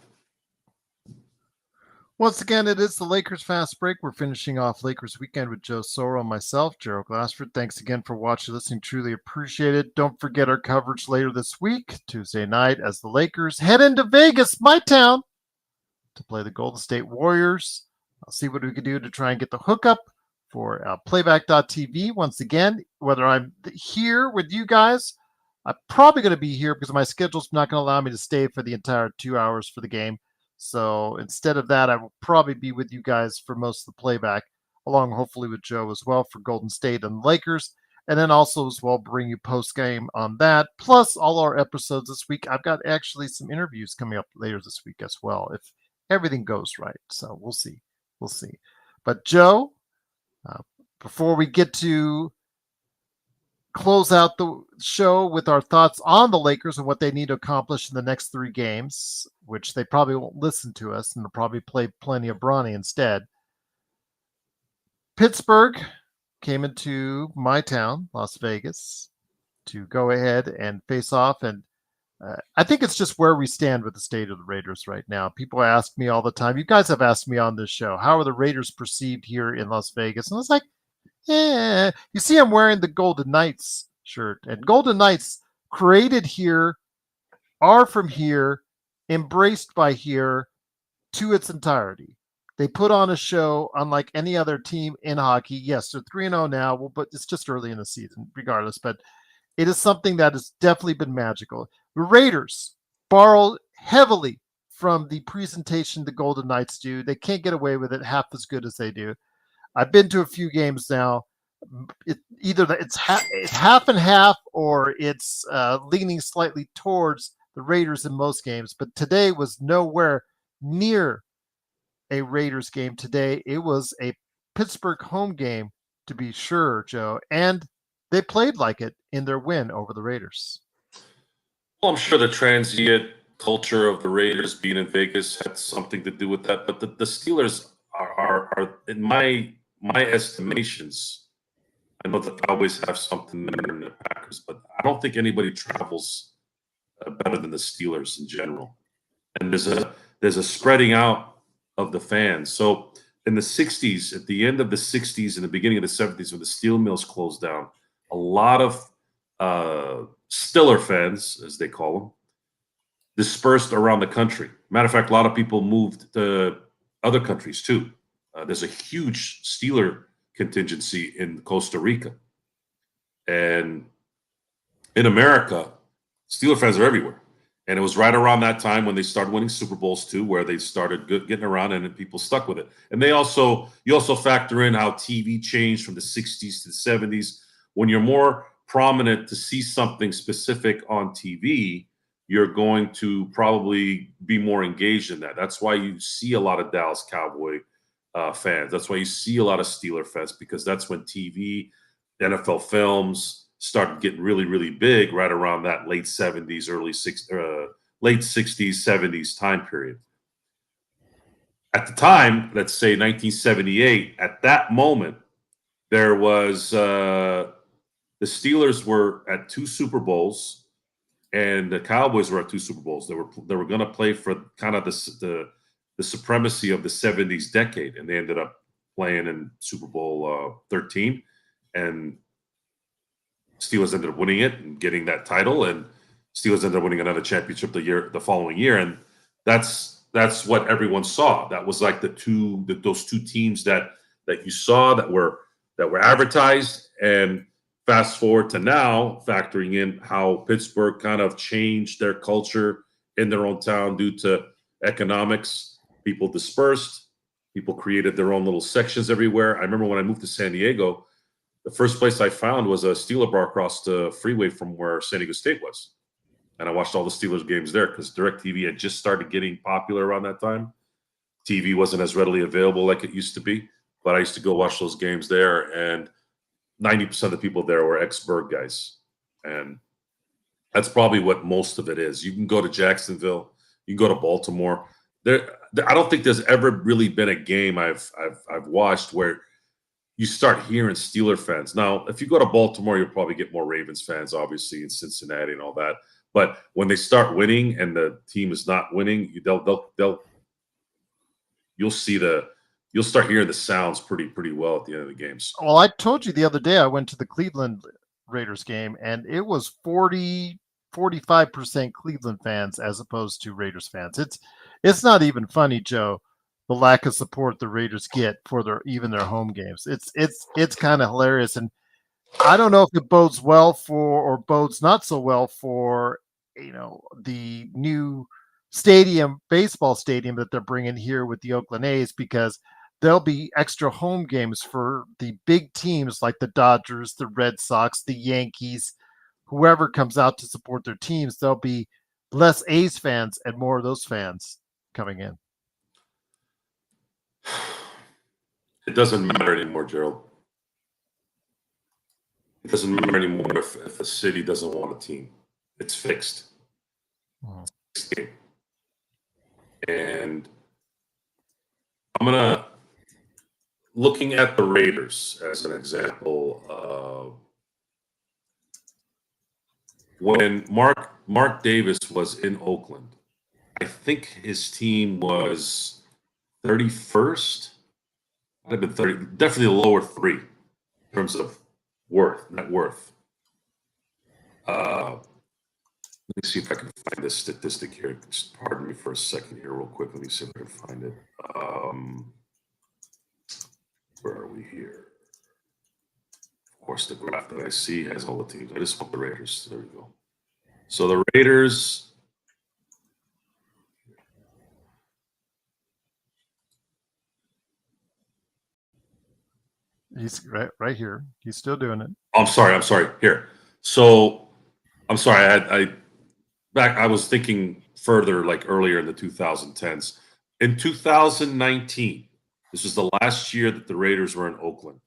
Once again, it is the Lakers Fast Break. We're finishing off Lakers Weekend with Joe Soro and myself, Gerald Glassford. Thanks again for watching, listening. Truly appreciate it. Don't forget our coverage later this week, Tuesday night, as the Lakers head into Vegas, my town, to play the Golden State Warriors. I'll see what we can do to try and get the hookup for playback.tv. Once again, whether I'm here with you guys, I'm probably going to be here because my schedule's not going to allow me to stay for the entire 2 hours for the game. So instead of that, I will probably be with you guys for most of the playback, along hopefully with Joe as well for Golden State and Lakers. And then also as well bring you post game on that, plus all our episodes this week. I've got actually some interviews coming up later this week as well, if everything goes right. So we'll see. We'll see. But Joe, before we get to close out the show with our thoughts on the Lakers and what they need to accomplish in the next 3 games, which they probably won't listen to us and they'll probably play plenty of Bronny instead. Pittsburgh came into my town, Las Vegas, to go ahead and face off. And I think it's just where we stand with the state of the Raiders right now. People ask me all the time, you guys have asked me on this show, how are the Raiders perceived here in Las Vegas? And I was like, yeah, you see, I'm wearing the Golden Knights shirt, and Golden Knights created here, are from here, embraced by here to its entirety. They put on a show unlike any other team in hockey. Yes, they're 3-0 now, but it's just early in the season, regardless. But it is something that has definitely been magical. The Raiders borrow heavily from the presentation the Golden Knights do. They can't get away with it half as good as they do. I've been to a few games now. It's half and half, or it's leaning slightly towards the Raiders in most games. But today was nowhere near a Raiders game. Today it was a Pittsburgh home game, to be sure, Joe. And they played like it in their win over the Raiders. Well, I'm sure the transient culture of the Raiders being in Vegas had something to do with that. But the Steelers are in my estimations, I know the Cowboys have something there in the Packers, but I don't think anybody travels better than the Steelers in general. And there's a spreading out of the fans. So in the 60s, at the end of the 60s and the beginning of the 70s, when the steel mills closed down, a lot of Stiller fans, as they call them, dispersed around the country. Matter of fact, a lot of people moved to other countries too. There's a huge Steeler contingency in Costa Rica. And in America, Steeler fans are everywhere. And it was right around that time when they started winning Super Bowls too, where they started getting around and people stuck with it. And you also factor in how TV changed from the 60s to the 70s. When you're more prominent to see something specific on TV, you're going to probably be more engaged in that. That's why you see a lot of Dallas Cowboy fans. That's why you see a lot of Steeler fans, because that's when TV, NFL films started getting really, really big right around that late 70s, late 60s, 70s time period. At the time, let's say 1978, at that moment, there was the Steelers were at 2 Super Bowls and the Cowboys were at 2 Super Bowls. They were going to play for kind of the supremacy of the 70s decade, and they ended up playing in Super Bowl 13, and Steelers ended up winning it and getting that title, and Steelers ended up winning another championship the following year, and that's what everyone saw. That was like those two teams that you saw that were advertised. And fast forward to now, factoring in how Pittsburgh kind of changed their culture in their own town due to economics. People dispersed. People created their own little sections everywhere. I remember when I moved to San Diego, the first place I found was a Steeler bar across the freeway from where San Diego State was. And I watched all the Steelers games there because DirecTV had just started getting popular around that time. TV wasn't as readily available like it used to be, but I used to go watch those games there, and 90% of the people there were ex-Berg guys. And that's probably what most of it is. You can go to Jacksonville, you can go to Baltimore. I don't think there's ever really been a game I've watched where you start hearing Steeler fans. Now, if you go to Baltimore, you'll probably get more Ravens fans, obviously, in Cincinnati and all that. But when they start winning and the team is not winning, you'll start hearing the sounds pretty well at the end of the games. Well, I told you the other day I went to the Cleveland Raiders game, and it was 45% Cleveland fans as opposed to Raiders fans. It's not even funny, Joe, the lack of support the Raiders get for their home games. It's kind of hilarious, and I don't know if it bodes well for or bodes not so well for the new baseball stadium that they're bringing here with the Oakland A's, because there'll be extra home games for the big teams like the Dodgers, the Red Sox, the Yankees, whoever comes out to support their teams. There'll be less A's fans and more of those fans coming in. It doesn't matter anymore, Gerald. It doesn't matter anymore if a city doesn't want a team. It's fixed. And looking at the Raiders as an example, when Mark Davis was in Oakland, I think his team was 31st. Might have been 30, definitely the lower three in terms of net worth. Let me see if I can find this statistic here. Just pardon me for a second here, real quick. Let me see if I can find it. Where are we here? Of course, the graph that I see has all the teams. I just want the Raiders. There we go. So the Raiders. He's right here. He's still doing it. I'm sorry. Here. So I'm sorry. I was thinking further, like earlier in the 2010s. In 2019, this was the last year that the Raiders were in Oakland.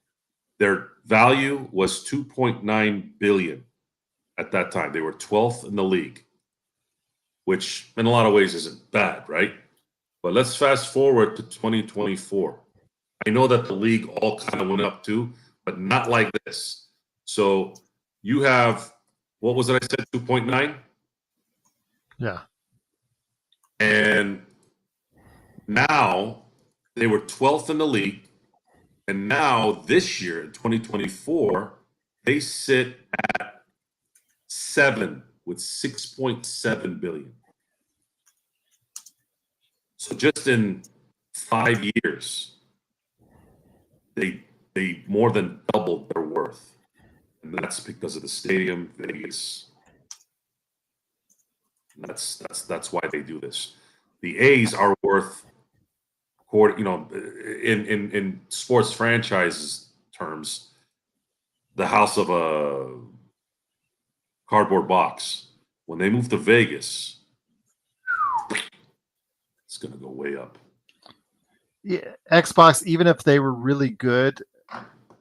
Their value was $2.9 billion at that time. They were 12th in the league, which in a lot of ways isn't bad, right? But let's fast forward to 2024. I know that the league all kind of went up too, but not like this. So you have, what was it I said, 2.9? Yeah. And now they were 12th in the league. And now this year in 2024, they sit at 7 with 6.7 billion. So just in 5 years, they more than doubled their worth. And that's because of the stadium, Vegas. And that's why they do this. The A's are worth, in sports franchises terms, the house of a cardboard box. When they move to Vegas, it's going to go way up. Yeah, Xbox, even if they were really good,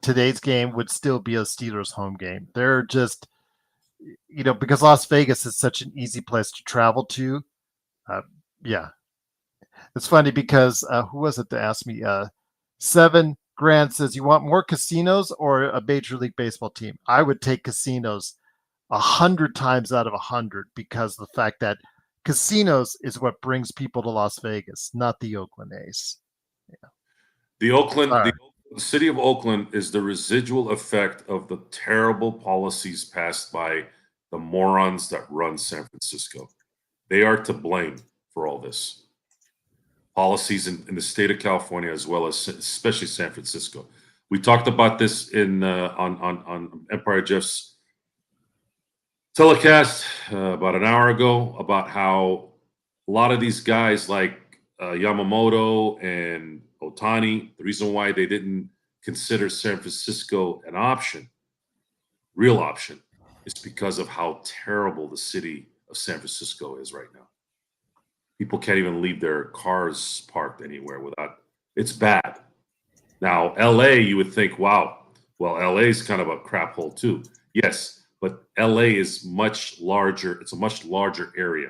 today's game would still be a Steelers home game. They're just, because Las Vegas is such an easy place to travel to. Yeah. It's funny because who was it that asked me? Seven Grand says, you want more casinos or a Major League Baseball team? I would take casinos 100 times out of 100 because the fact that casinos is what brings people to Las Vegas, not the Oakland A's. Yeah. The city of Oakland is the residual effect of the terrible policies passed by the morons that run San Francisco. They are to blame for all this. Policies in the state of California, as well as especially San Francisco. We talked about this on Empire Jeff's telecast about an hour ago about how a lot of these guys like Yamamoto and Ohtani, the reason why they didn't consider San Francisco an option, real option, is because of how terrible the city of San Francisco is right now. People can't even leave their cars parked anywhere without, it's bad. Now, LA, you would think, wow, well, LA is kind of a crap hole too. Yes, but LA is much larger. It's a much larger area.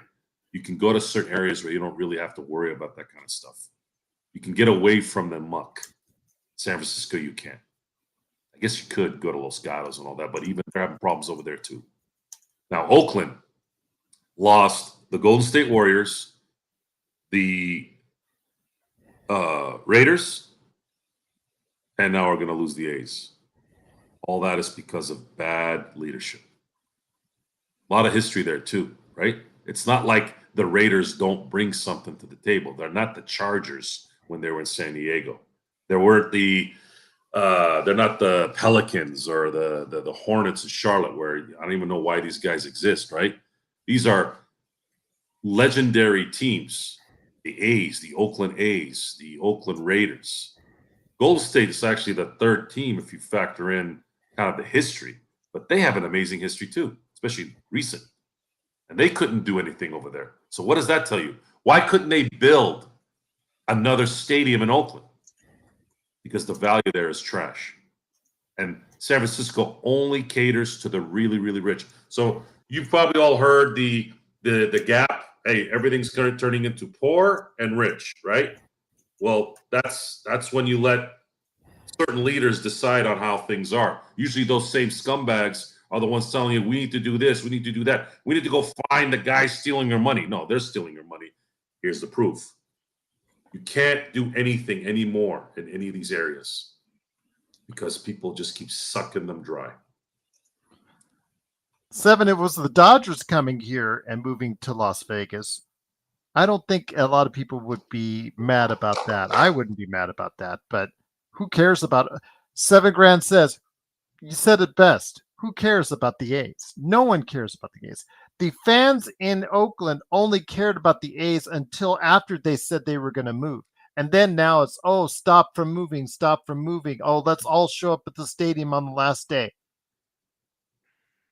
You can go to certain areas where you don't really have to worry about that kind of stuff. You can get away from the muck. San Francisco, you can't. I guess you could go to Los Gatos and all that, but even they're having problems over there too. Now, Oakland lost the Golden State Warriors, the Raiders, and now we're going to lose the A's. All that is because of bad leadership. A lot of history there too, right? It's not like the Raiders don't bring something to the table. They're not the Chargers when they were in San Diego. They weren't they're not the Pelicans or the Hornets in Charlotte, where I don't even know why these guys exist, right? These are legendary teams. The A's, the Oakland A's, the Oakland Raiders. Golden State is actually the third team if you factor in kind of the history, but they have an amazing history too, especially recent. And they couldn't do anything over there. So what does that tell you? Why couldn't they build another stadium in Oakland? Because the value there is trash. And San Francisco only caters to the really, really rich. So you've probably all heard the gap. Hey, everything's turning into poor and rich, right? Well, that's when you let certain leaders decide on how things are. Usually those same scumbags are the ones telling you, we need to do this, we need to do that. We need to go find the guy stealing your money. No, they're stealing your money. Here's the proof. You can't do anything anymore in any of these areas because people just keep sucking them dry. 7, it was the Dodgers coming here and moving to Las Vegas. I don't think a lot of people would be mad about that. I wouldn't be mad about that, but who cares about it? 7 Grand says, you said it best. Who cares about the A's? No one cares about the A's. The fans in Oakland only cared about the A's until after they said they were going to move. And then now it's, oh, stop from moving, stop from moving. Oh, let's all show up at the stadium on the last day.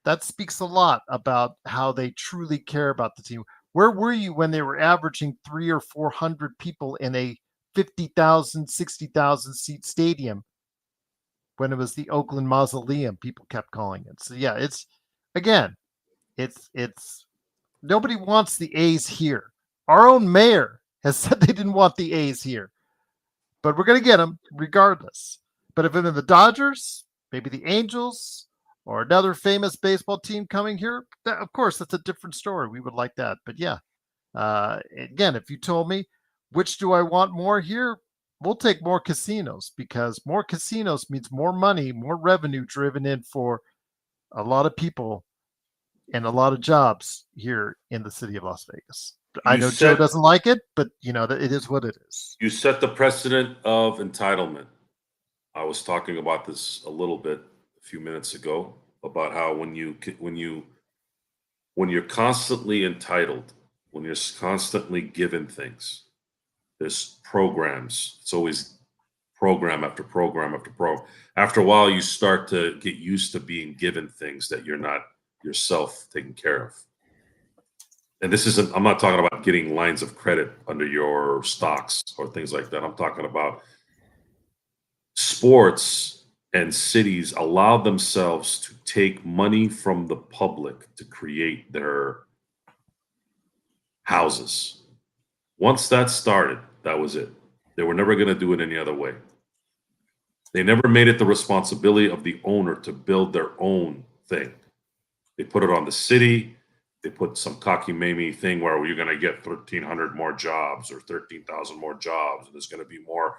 That speaks a lot about how they truly care about the team. Where were you when they were averaging 300 or 400 people in a 50,000, 60,000 seat stadium? When it was the Oakland Mausoleum, people kept calling it. So yeah, it's nobody wants the A's here. Our own mayor has said they didn't want the A's here, but we're going to get them regardless. But if it's the Dodgers, maybe the Angels, or another famous baseball team coming here, of course, that's a different story. We would like that. But yeah, again, if you told me, which do I want more here? We'll take more casinos, because more casinos means more money, more revenue driven in for a lot of people and a lot of jobs here in the city of Las Vegas. I know Joe doesn't like it, but it is what it is. You set the precedent of entitlement. I was talking about this a little bit a few minutes ago about how when you're constantly entitled, when you're constantly given things, there's programs. It's always program after program after program. After a while, you start to get used to being given things that you're not yourself taking care of. And I'm not talking about getting lines of credit under your stocks or things like that. I'm talking about sports and cities allow themselves to take money from the public to create their houses. Once that started, that was it. They were never going to do it any other way. They never made it the responsibility of the owner to build their own thing. They put it on the city. They put some cockamamie thing where you're going to get 1,300 more jobs or 13,000 more jobs. And there's going to be more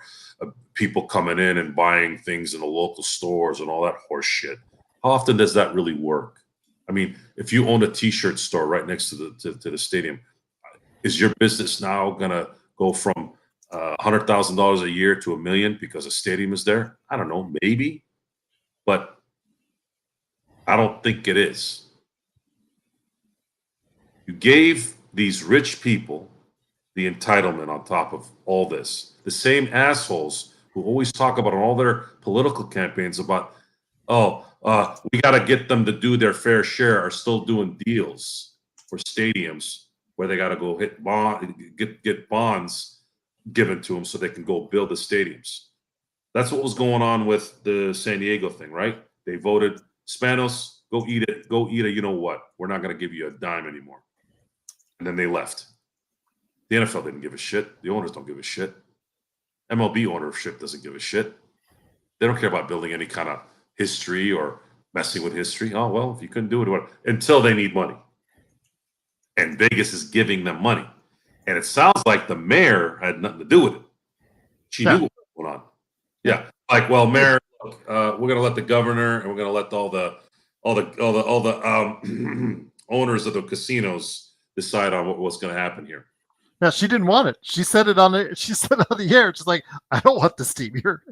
people coming in and buying things in the local stores and all that horse shit. How often does that really work? I mean, if you own a T-shirt store right next to the stadium, is your business now going to go from $100,000 a year to $1 million because a stadium is there? I don't know, maybe, but I don't think it is. You gave these rich people the entitlement on top of all this. The same assholes who always talk about on all their political campaigns about, we got to get them to do their fair share, are still doing deals for stadiums where they got to go get bonds given to them so they can go build the stadiums. That's what was going on with the San Diego thing, right? They voted, Spanos, go eat it. Go eat a, you know what? We're not going to give you a dime anymore. And then they left. The NFL didn't give a shit. The owners don't give a shit. MLB ownership doesn't give a shit. They don't care about building any kind of history or messing with history. Oh, well, if you couldn't do it, what? Until they need money. And Vegas is giving them money. And it sounds like the mayor had nothing to do with it. She knew what was going on. Yeah. Like, well, mayor, look, we're going to let the governor and we're going to let all the owners of the casinos decide on what's going to happen here. Now, she didn't want it. She said it on the. She said on the air. She's like, I don't want this team here.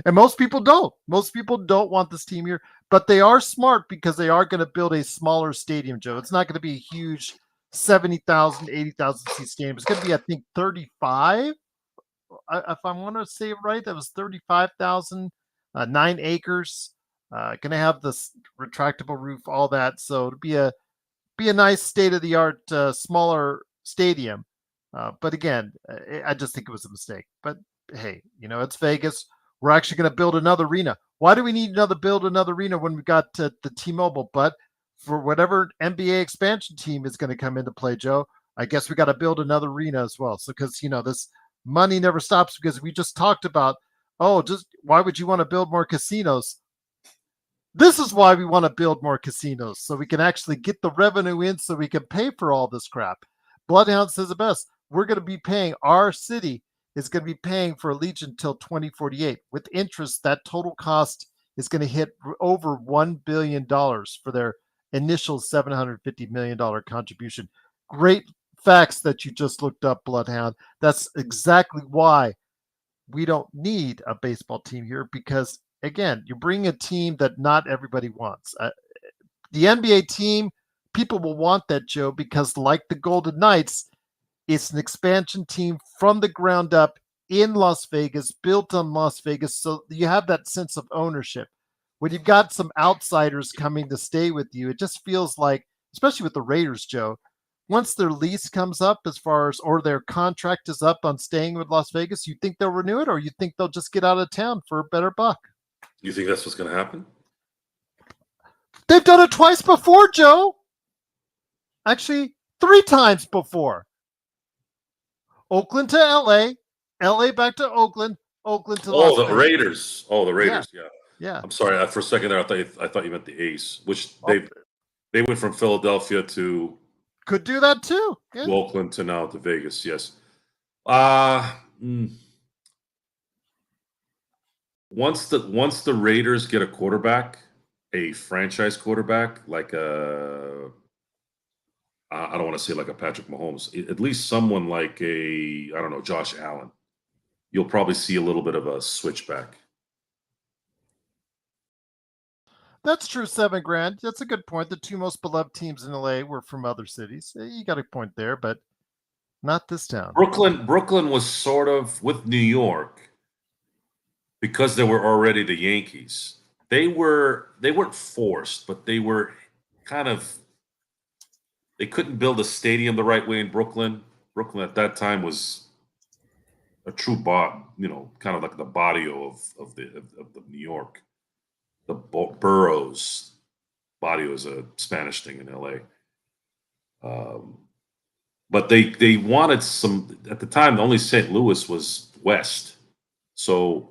And most people don't. Most people don't want this team here. But they are smart because they are going to build a smaller stadium, Joe. It's not going to be a huge 70,000, 80,000 seat stadium. It's going to be, I think, 35. If I want to say it right, that was 35,000, 9 acres. Going to have this retractable roof, all that. So it'll be a nice state of the art, smaller stadium. But again, I just think it was a mistake. But hey, it's Vegas. We're actually going to build another arena. Why do we need build another arena when we got the T-Mobile? But for whatever NBA expansion team is going to come into play, Joe, I guess we got to build another arena as well. So because this money never stops, because we just talked about, just why would you want to build more casinos? This is why we want to build more casinos, so we can actually get the revenue in, so we can pay for all this crap. Bloodhound says it best. We're going to be paying, our city is going to be paying for Allegiant till 2048. With interest, that total cost is going to hit over $1 billion for their initial $750 million contribution. Great facts that you just looked up, Bloodhound. That's exactly why we don't need a baseball team here, because, again, you bring a team that not everybody wants. The NBA team, people will want that, Joe, because like the Golden Knights, it's an expansion team from the ground up in Las Vegas, built on Las Vegas. So you have that sense of ownership. When you've got some outsiders coming to stay with you, it just feels like, especially with the Raiders, Joe, once their lease comes up or their contract is up on staying with Las Vegas, you think they'll renew it, or you think they'll just get out of town for a better buck? You think that's what's going to happen? They've done it twice before, Joe. Actually, 3 times before. Oakland to LA, LA back to Oakland, Oakland to Las Vegas. Raiders. Oh, the Raiders. Yeah. I'm sorry. For a second there, I thought you meant the Ace, which they went from Philadelphia to, could do that too. Yeah. Oakland to now to Vegas. Yes. Once the Raiders get a quarterback, a franchise quarterback, like I don't want to say like a Patrick Mahomes, at least someone like Josh Allen, you'll probably see a little bit of a switchback. That's true, $7,000. That's a good point. The 2 most beloved teams in LA were from other cities. You got a point there, but not this town. Brooklyn was sort of with New York, because they were already the Yankees. They weren't forced, but they were kind of. They couldn't build a stadium the right way in Brooklyn. Brooklyn at that time was a true kind of like the barrio of New York. The boroughs. Barrio is a Spanish thing in LA. But they wanted some, at the time, only St. Louis was west. So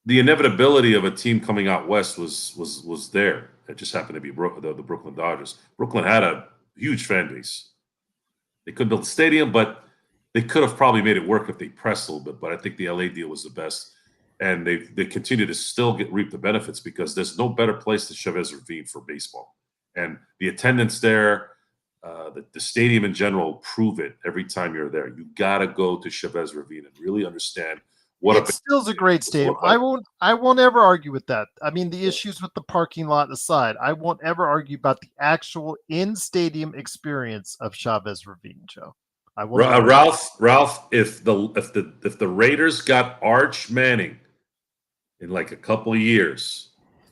the inevitability of a team coming out west was there. It just happened to be the Brooklyn Dodgers. Brooklyn had a huge fan base. They couldn't build a stadium, but they could have probably made it work if they pressed a little bit. But I think the LA deal was the best. And they continue to still reap the benefits, because there's no better place than Chavez Ravine for baseball. And the attendance there, the stadium in general, prove it every time you're there. You got to go to Chavez Ravine and really understand it still is a great stadium. I won't ever argue with that. I mean, the issues with the parking lot aside, I won't ever argue about the actual in-stadium experience of Chavez Ravine, Joe. Ralph, if the Raiders got Arch Manning in like a couple of years,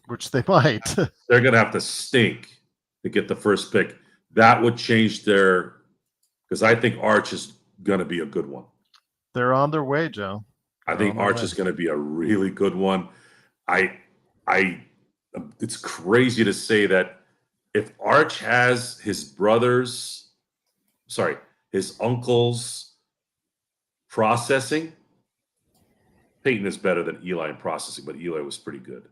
which they might, they're gonna have to stink to get the first pick. That would change because I think Arch is gonna be a good one. They're on their way, Joe. I think Arch is going to be a really good one. It's crazy to say that if Arch has his brothers his uncle's processing. Peyton is better than Eli in processing, but Eli was pretty good.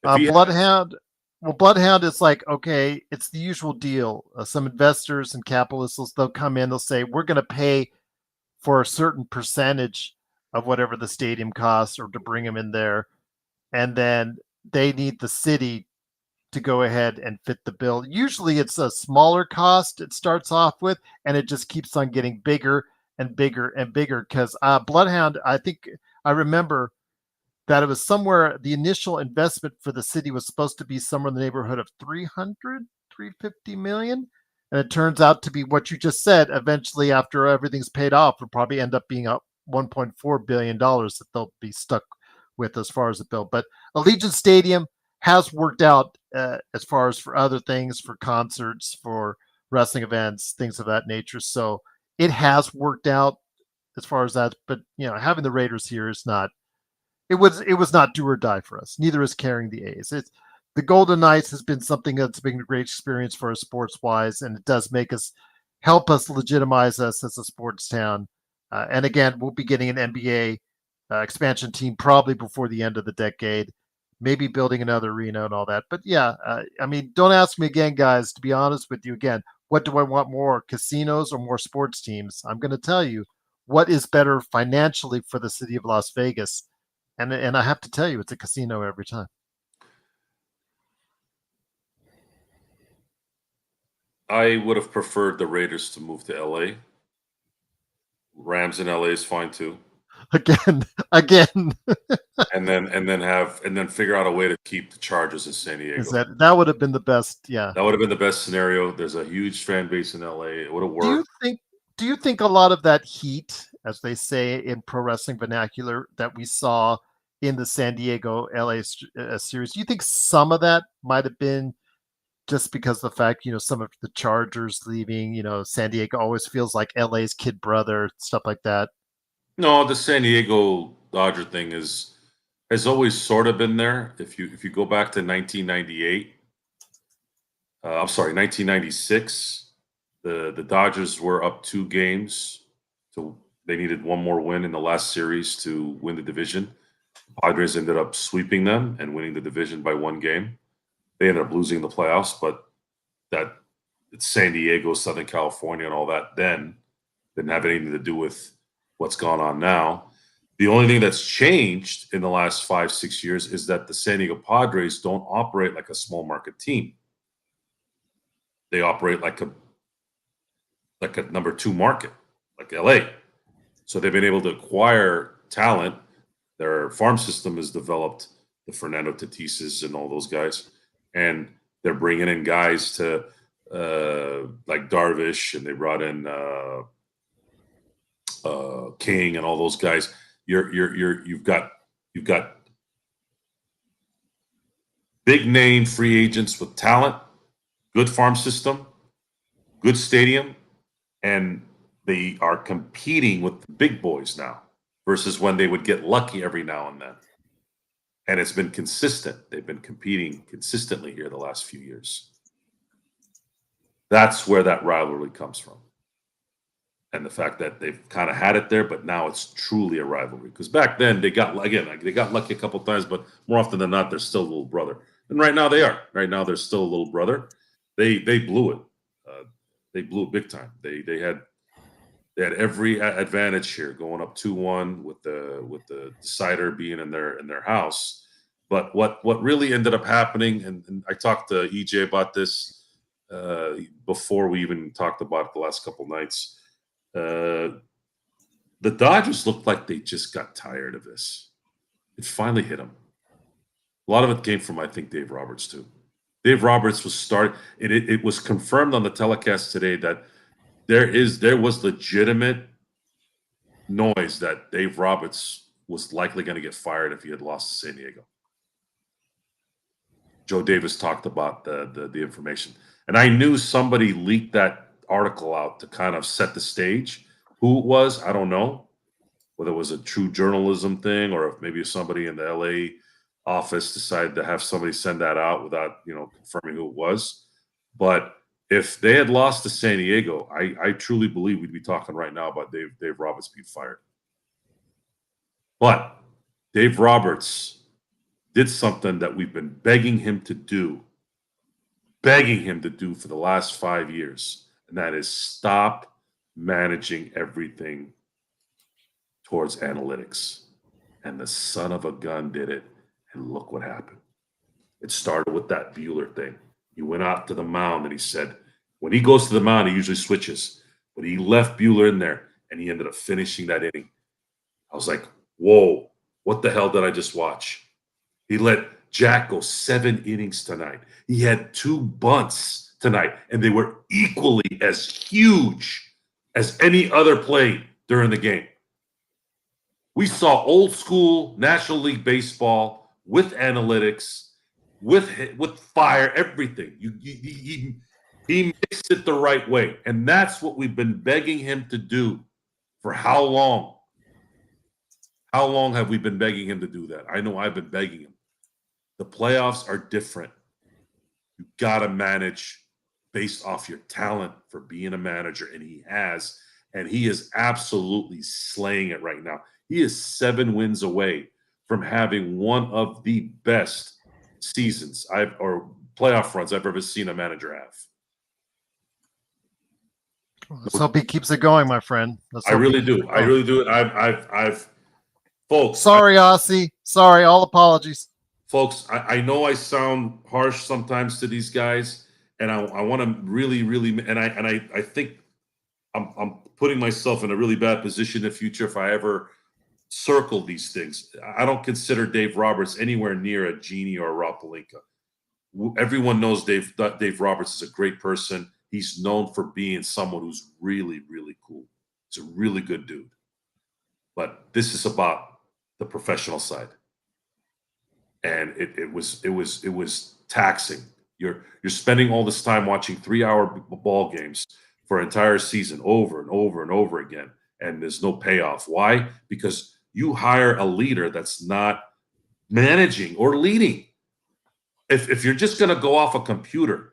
If he had, Bloodhound. Well, Bloodhound is like, okay, it's the usual deal. Some investors and capitalists, they'll come in, they'll say, we're going to pay for a certain percentage of whatever the stadium costs or to bring them in there. And then they need the city to go ahead and fit the bill. Usually it's a smaller cost it starts off with, and it just keeps on getting bigger and bigger and bigger. Because Bloodhound, I think I remember that it was somewhere the initial investment for the city was supposed to be somewhere in the neighborhood of 300, 350 million. And it turns out to be what you just said. Eventually, after everything's paid off, it'll probably end up being up $1.4 billion that they'll be stuck with as far as the bill. But Allegiant Stadium has worked out as far as for other things, for concerts, for wrestling events, things of that nature. So it has worked out as far as that. But having the Raiders here is not. It was not do or die for us. Neither is carrying the A's. It's the Golden Knights has been something that's been a great experience for us sports wise, and it does help us legitimize us as a sports town. And again, we'll be getting an NBA expansion team probably before the end of the decade, maybe building another arena and all that. But yeah, I mean, don't ask me again, guys. To be honest with you, again, what do I want more, casinos or more sports teams? I'm going to tell you what is better financially for the city of Las Vegas. And I have to tell you, it's a casino every time. I would have preferred the Raiders to move to LA. Rams in LA is fine too. Again. And then figure out a way to keep the Chargers in San Diego. That would have been the best, yeah. That would have been the best scenario. There's a huge fan base in LA. It would have worked. Do you think a lot of that heat, as they say in pro wrestling vernacular, that we saw in the San Diego LA series, do you think some of that might have been just because of the fact, some of the Chargers leaving, San Diego always feels like LA's kid brother, stuff like that? No, the San Diego Dodger thing has always sort of been there. If you go back to 1998, 1996, the Dodgers were up 2 games, so they needed one more win in the last series to win the division. Padres ended up sweeping them and winning the division by 1 game. They ended up losing the playoffs, but it's San Diego, Southern California, and all that then didn't have anything to do with what's gone on now. The only thing that's changed in the last 5-6 years is that the San Diego Padres don't operate like a small market team. They operate like a number 2 market, like LA. So they've been able to acquire talent. Their farm system has developed the Fernando Tatises and all those guys. And they're bringing in guys to like Darvish, and they brought in King and all those guys. You've got big name free agents with talent, good farm system, good stadium, and they are competing with the big boys now versus when they would get lucky every now and then. And it's been consistent. They've been competing consistently here the last few years. That's where that rivalry comes from. And the fact that they've kind of had it there, but now it's truly a rivalry. Because back then they got lucky a couple times, but more often than not, they're still a little brother. And right now they are. Right now they're still a little brother. They blew it. They blew it big time. They had every advantage here, going up 2-1 with the decider being in their house. But what really ended up happening, and I talked to EJ about this before we even talked about it the last couple nights. The Dodgers looked like they just got tired of this. It finally hit them. A lot of it came from, I think, Dave Roberts too. Dave Roberts was starting. It was confirmed on the telecast today that there was legitimate noise that Dave Roberts was likely going to get fired if he had lost to San Diego. Joe Davis talked about the information, and I knew somebody leaked that article out to kind of set the stage. Who it was, I don't know. Whether it was a true journalism thing or if maybe somebody in the LA office decided to have somebody send that out without confirming who it was. But if they had lost to San Diego, I truly believe we'd be talking right now about Dave Roberts being fired. But Dave Roberts did something that we've been begging him to do for the last 5 years, and that is stop managing everything towards analytics. And the son of a gun did it, and look what happened. It started with that Bueller thing. He went out to the mound and he said, when he goes to the mound, he usually switches, but he left Bueller in there and he ended up finishing that inning. I was like, whoa, what the hell did I just watch? He let Jack go 7 innings tonight. He had 2 bunts tonight, and they were equally as huge as any other play during the game. We saw old school National League Baseball with analytics, with fire, everything. He mixed it the right way, and that's what we've been begging him to do for how long? How long have we been begging him to do that? I know I've been begging him. The playoffs are different. You got to manage based off your talent for being a manager, and he has, and he is absolutely slaying it right now. He is 7 wins away from having one of the best seasons or playoff runs I've ever seen a manager have. Let's hope he keeps it going, my friend. I really do. I really do. I've folks. Sorry, Aussie. Sorry, all apologies. Folks, I know I sound harsh sometimes to these guys, and I want to really, and I think I'm putting myself in a really bad position in the future if I ever circle these things. I don't consider Dave Roberts anywhere near a genie or a Rob Pelinka. Everyone knows Dave Roberts is a great person. He's known for being someone who's really, really cool. He's a really good dude. But this is about the professional side. And it was taxing. You're spending all this time watching 3-hour ball games for an entire season over and over and over again, and there's no payoff. Why? Because you hire a leader that's not managing or leading. If you're just going to go off a computer,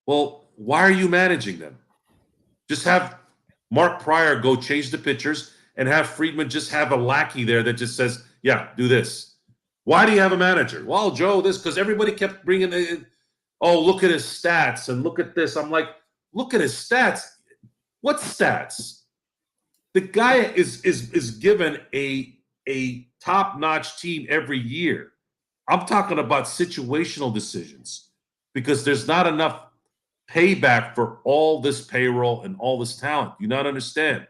well, why are you managing them? Just have Mark Pryor go change the pitchers and have Friedman just have a lackey there that just says, yeah, do this. Why do you have a manager? Well, Joe, this because everybody kept bringing in, oh, look at his stats and look at this. I'm like, look at his stats. What stats? The guy is given a top-notch team every year. I'm talking about situational decisions because there's not enough payback for all this payroll and all this talent. You not understand?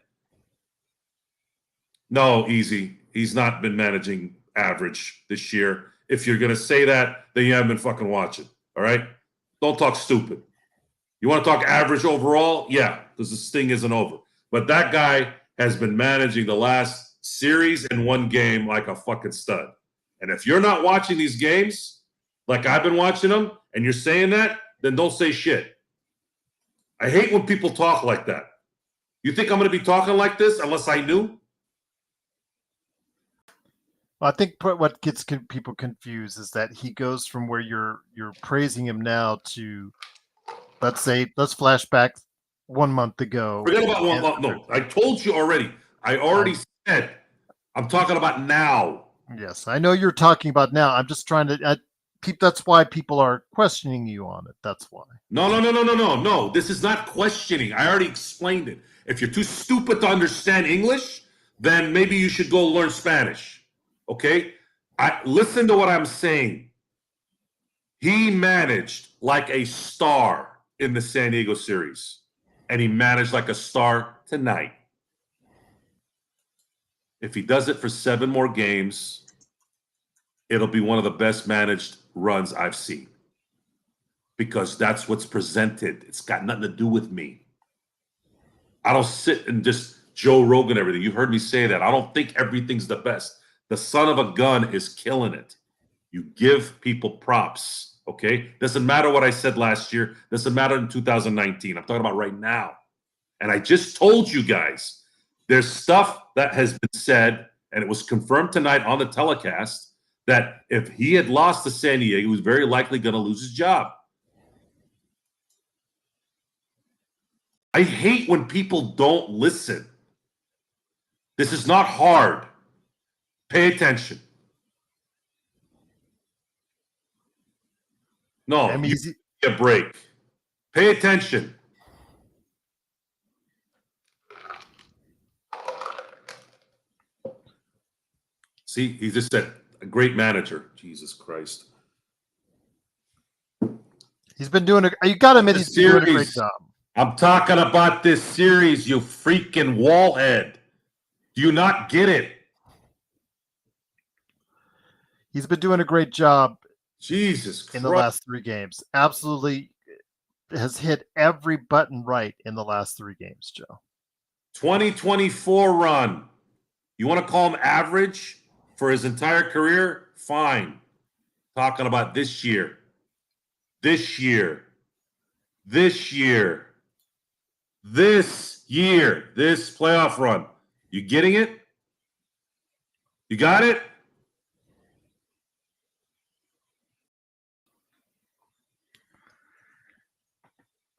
No, easy. He's not been managing average this year. If you're going to say that, then you haven't been fucking watching. All right? Don't talk stupid. You want to talk average overall? Yeah, because this thing isn't over. But that guy has been managing the last series and 1 game like a fucking stud. And if you're not watching these games like I've been watching them and you're saying that, then don't say shit. I hate when people talk like that. You think I'm going to be talking like this unless I knew? I think what gets people confused is that he goes from where you're praising him now to, let's flash back 1 month ago. Forget about 1 month. No, I told you already. I already said I'm talking about now. Yes, I know you're talking about now. I'm just trying to. That's why people are questioning you on it. That's why. No. This is not questioning. I already explained it. If you're too stupid to understand English, then maybe you should go learn Spanish. Okay? Listen to what I'm saying. He managed like a star in the San Diego series, and he managed like a star tonight. If he does it for 7 more games, it'll be one of the best managed runs I've seen because that's what's presented. It's got nothing to do with me. I don't sit and just Joe Rogan everything. You've heard me say that. I don't think everything's the best. The son of a gun is killing it. You give people props, okay? Doesn't matter what I said last year. Doesn't matter in 2019. I'm talking about right now. And I just told you guys, there's stuff that has been said, and it was confirmed tonight on the telecast, that if he had lost to San Diego, he was very likely going to lose his job. I hate when people don't listen. This is not hard. Pay attention. No, Damn you easy. need a break. Pay attention. See, he just said a great manager. Jesus Christ. He's been doing you got to admit The he's been doing a great series. job. I'm talking about this series, you freaking wallhead. Do you not get it? He's been doing a great job Jesus Christ. in the last 3 games. Absolutely has hit every button right in the last 3 games, Joe. 2024 run. You want to call him average for his entire career? Fine. Talking about this year. This year. This year. This year. This playoff run. You getting it? You got it?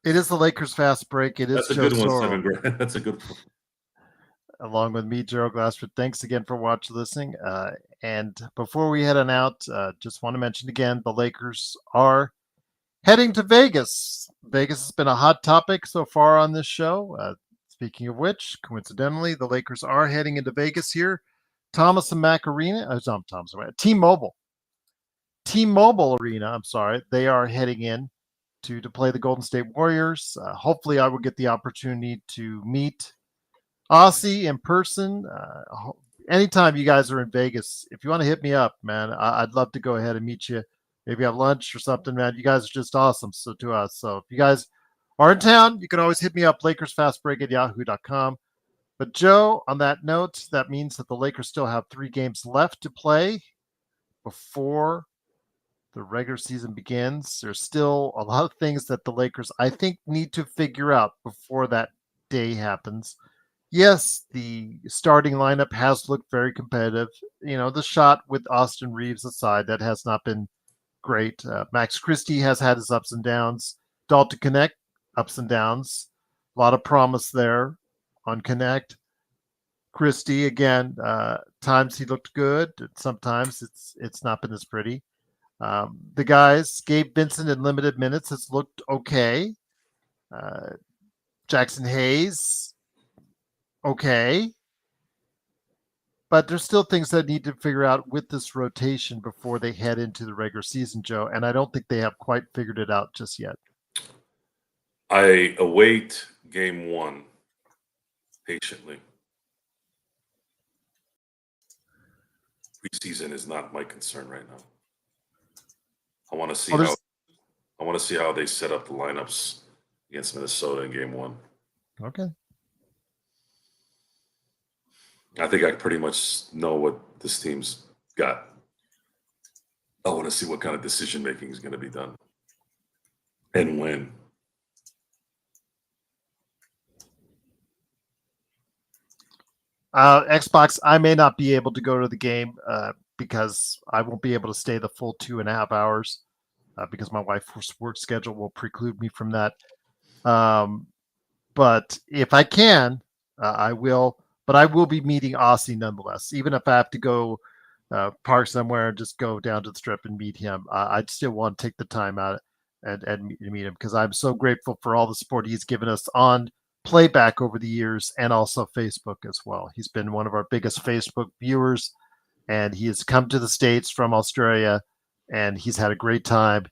It is the Lakers fast break. It is That's a Joe good one, Sorrell. 7 grand. That's a good one. Along with me, Gerald Glassford. Thanks again for listening. And before we head on out, just want to mention again, the Lakers are heading to Vegas. Vegas has been a hot topic so far on this show. Speaking of which, coincidentally, the Lakers are heading into Vegas here. Thomas and Mack Arena, T-Mobile Arena, I'm sorry. They are heading in to play the Golden State Warriors. Hopefully I will get the opportunity to meet Aussie in person. Anytime you guys are in Vegas, if you want to hit me up, man, I'd love to go ahead and meet you. Maybe have lunch or something, man. You guys are just awesome. So to us. So if you guys are in town, you can always hit me up, LakersFastBreak@yahoo.com. But Joe, on that note, that means that the Lakers still have 3 games left to play before the regular season begins. There's still a lot of things that the Lakers, I think, need to figure out before that day happens. Yes, the starting lineup has looked very competitive. The shot with Austin Reeves aside, that has not been great. Max Christie has had his ups and downs. Dalton Connect, ups and downs. A lot of promise there on Connect. Christie, again, times he looked good. Sometimes it's not been as pretty. The guys, Gabe Vincent in limited minutes has looked okay. Jackson Hayes, okay. But there's still things that need to figure out with this rotation before they head into the regular season, Joe. And I don't think they have quite figured it out just yet. I await game 1 patiently. Preseason is not my concern right now. I want to see how they set up the lineups against Minnesota in game 1. Okay. I think I pretty much know what this team's got. I want to see what kind of decision making is going to be done and when. Xbox, I may not be able to go to the game because I won't be able to stay the full 2.5 hours because my wife's work schedule will preclude me from that. But if I can, I will. But I will be meeting Aussie nonetheless, even if I have to go park somewhere and just go down to the strip and meet him. I'd still want to take the time out and meet him because I'm so grateful for all the support he's given us on playback over the years and also Facebook as well. He's been one of our biggest Facebook viewers, and he has come to the States from Australia, and he's had a great time.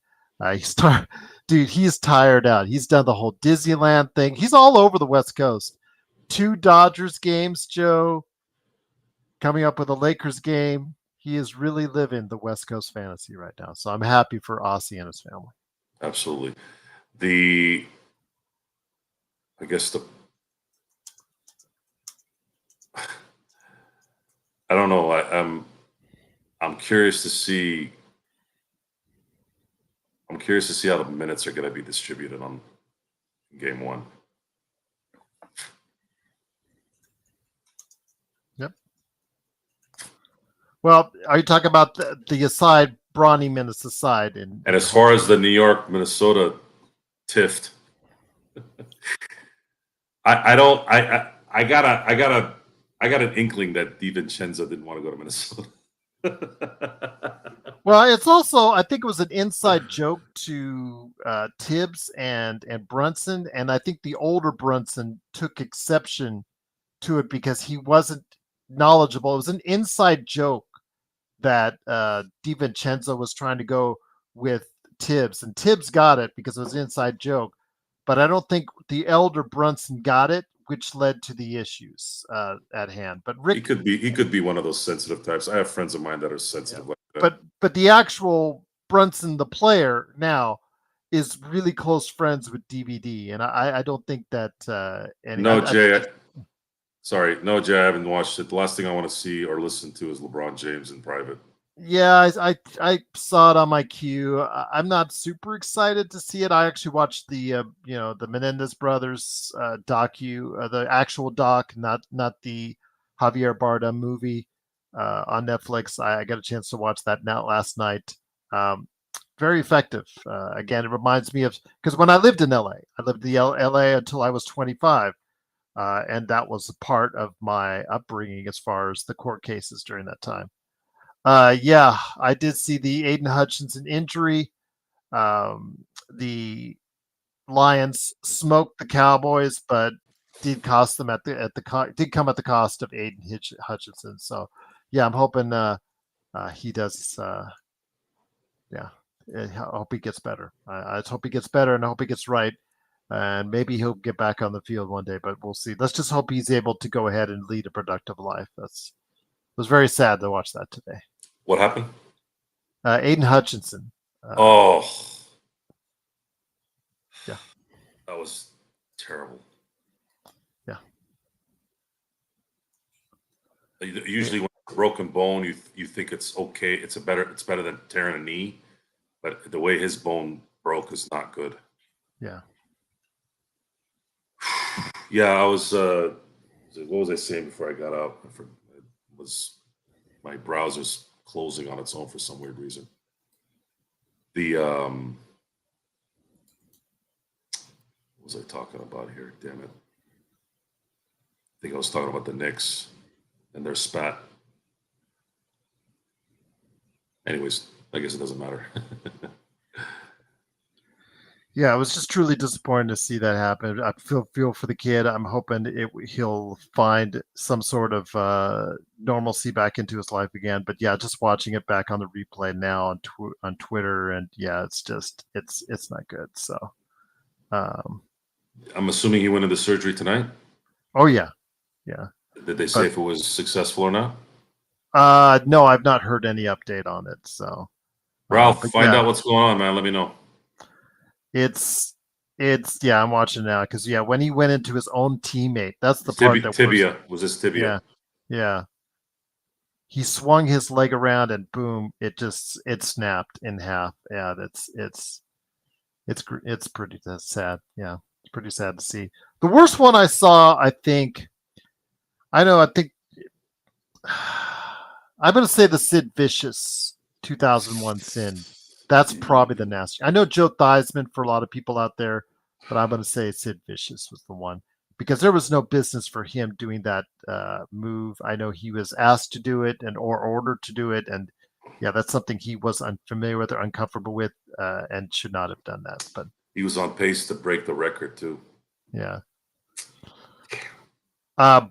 Dude, he's tired out. He's done the whole Disneyland thing. He's all over the West Coast. 2 Dodgers games, Joe. Coming up with a Lakers game. He is really living the West Coast fantasy right now. So I'm happy for Aussie and his family. Absolutely. I don't know. I'm curious to see. I'm curious to see how the minutes are going to be distributed on game 1. Yep. Well, are you talking about the aside, brawny minutes aside? And as far as the New York, Minnesota tiff, I don't. I got an inkling that DiVincenzo didn't want to go to Minnesota. Well, it's also, I think it was an inside joke to Tibbs and Brunson, and I think the older Brunson took exception to it because he wasn't knowledgeable. It was an inside joke that DiVincenzo was trying to go with Tibbs, and Tibbs got it because it was an inside joke. But I don't think the elder Brunson got it, which led to the issues at hand. But Rick, he could be one of those sensitive types. I have friends of mine that are sensitive like that. but the actual Brunson, the player now, is really close friends with DVD, and I don't think that any. No, Jay. No, Jay. I haven't watched it. The last thing I want to see or listen to is LeBron James in private. Yeah, I saw it on my queue. I'm not super excited to see it. I actually watched the the Menendez brothers the actual doc, not the Javier Bardem movie on Netflix. I got a chance to watch that now last night. Very effective. Again, it reminds me of, because when I lived in LA, I lived in LA until I was 25, and that was a part of my upbringing as far as the court cases during that time. Yeah, I did see the Aiden Hutchinson injury. The Lions smoked the Cowboys, but did cost them did come at the cost of Aiden Hutchinson. So, yeah, I'm hoping he does. Yeah, I hope he gets better. I just hope he gets better, and I hope he gets right, and maybe he'll get back on the field one day. But we'll see. Let's just hope he's able to go ahead and lead a productive life. It was very sad to watch that today. What happened? Aiden Hutchinson. Yeah, that was terrible. Yeah. Usually, when it's a broken bone, you think it's okay. It's better than tearing a knee, but the way his bone broke is not good. Yeah. Yeah, I was. What was I saying before I got out? It was my browser's closing on its own for some weird reason. What was I talking about here? Damn it! I think I was talking about the Knicks and their spat. Anyways, I guess it doesn't matter. Yeah, it was just truly disappointing to see that happen. I feel for the kid. I'm hoping he'll find some sort of normalcy back into his life again. But yeah, just watching it back on the replay now on Twitter, and yeah, it's not good. So, I'm assuming he went into surgery tonight. oh yeah. Did they say if it was successful or not? No, I've not heard any update on it. So, Ralph, find out what's going on, man. Let me know. It's yeah, I'm watching now because yeah, when he went into his own teammate, that's the part that tibia was his tibia. Yeah. He swung his leg around and boom, it snapped in half. Yeah, it's pretty sad. Yeah, it's pretty sad to see. The worst one I saw, I think I'm gonna say the Sid Vicious 2001 Sin. That's probably the nasty. I know Joe Theismann for a lot of people out there, but I'm going to say Sid Vicious was the one because there was no business for him doing that move. I know he was asked to do it or ordered to do it, and yeah, that's something he was unfamiliar with or uncomfortable with, and should not have done that. But he was on pace to break the record too. Yeah.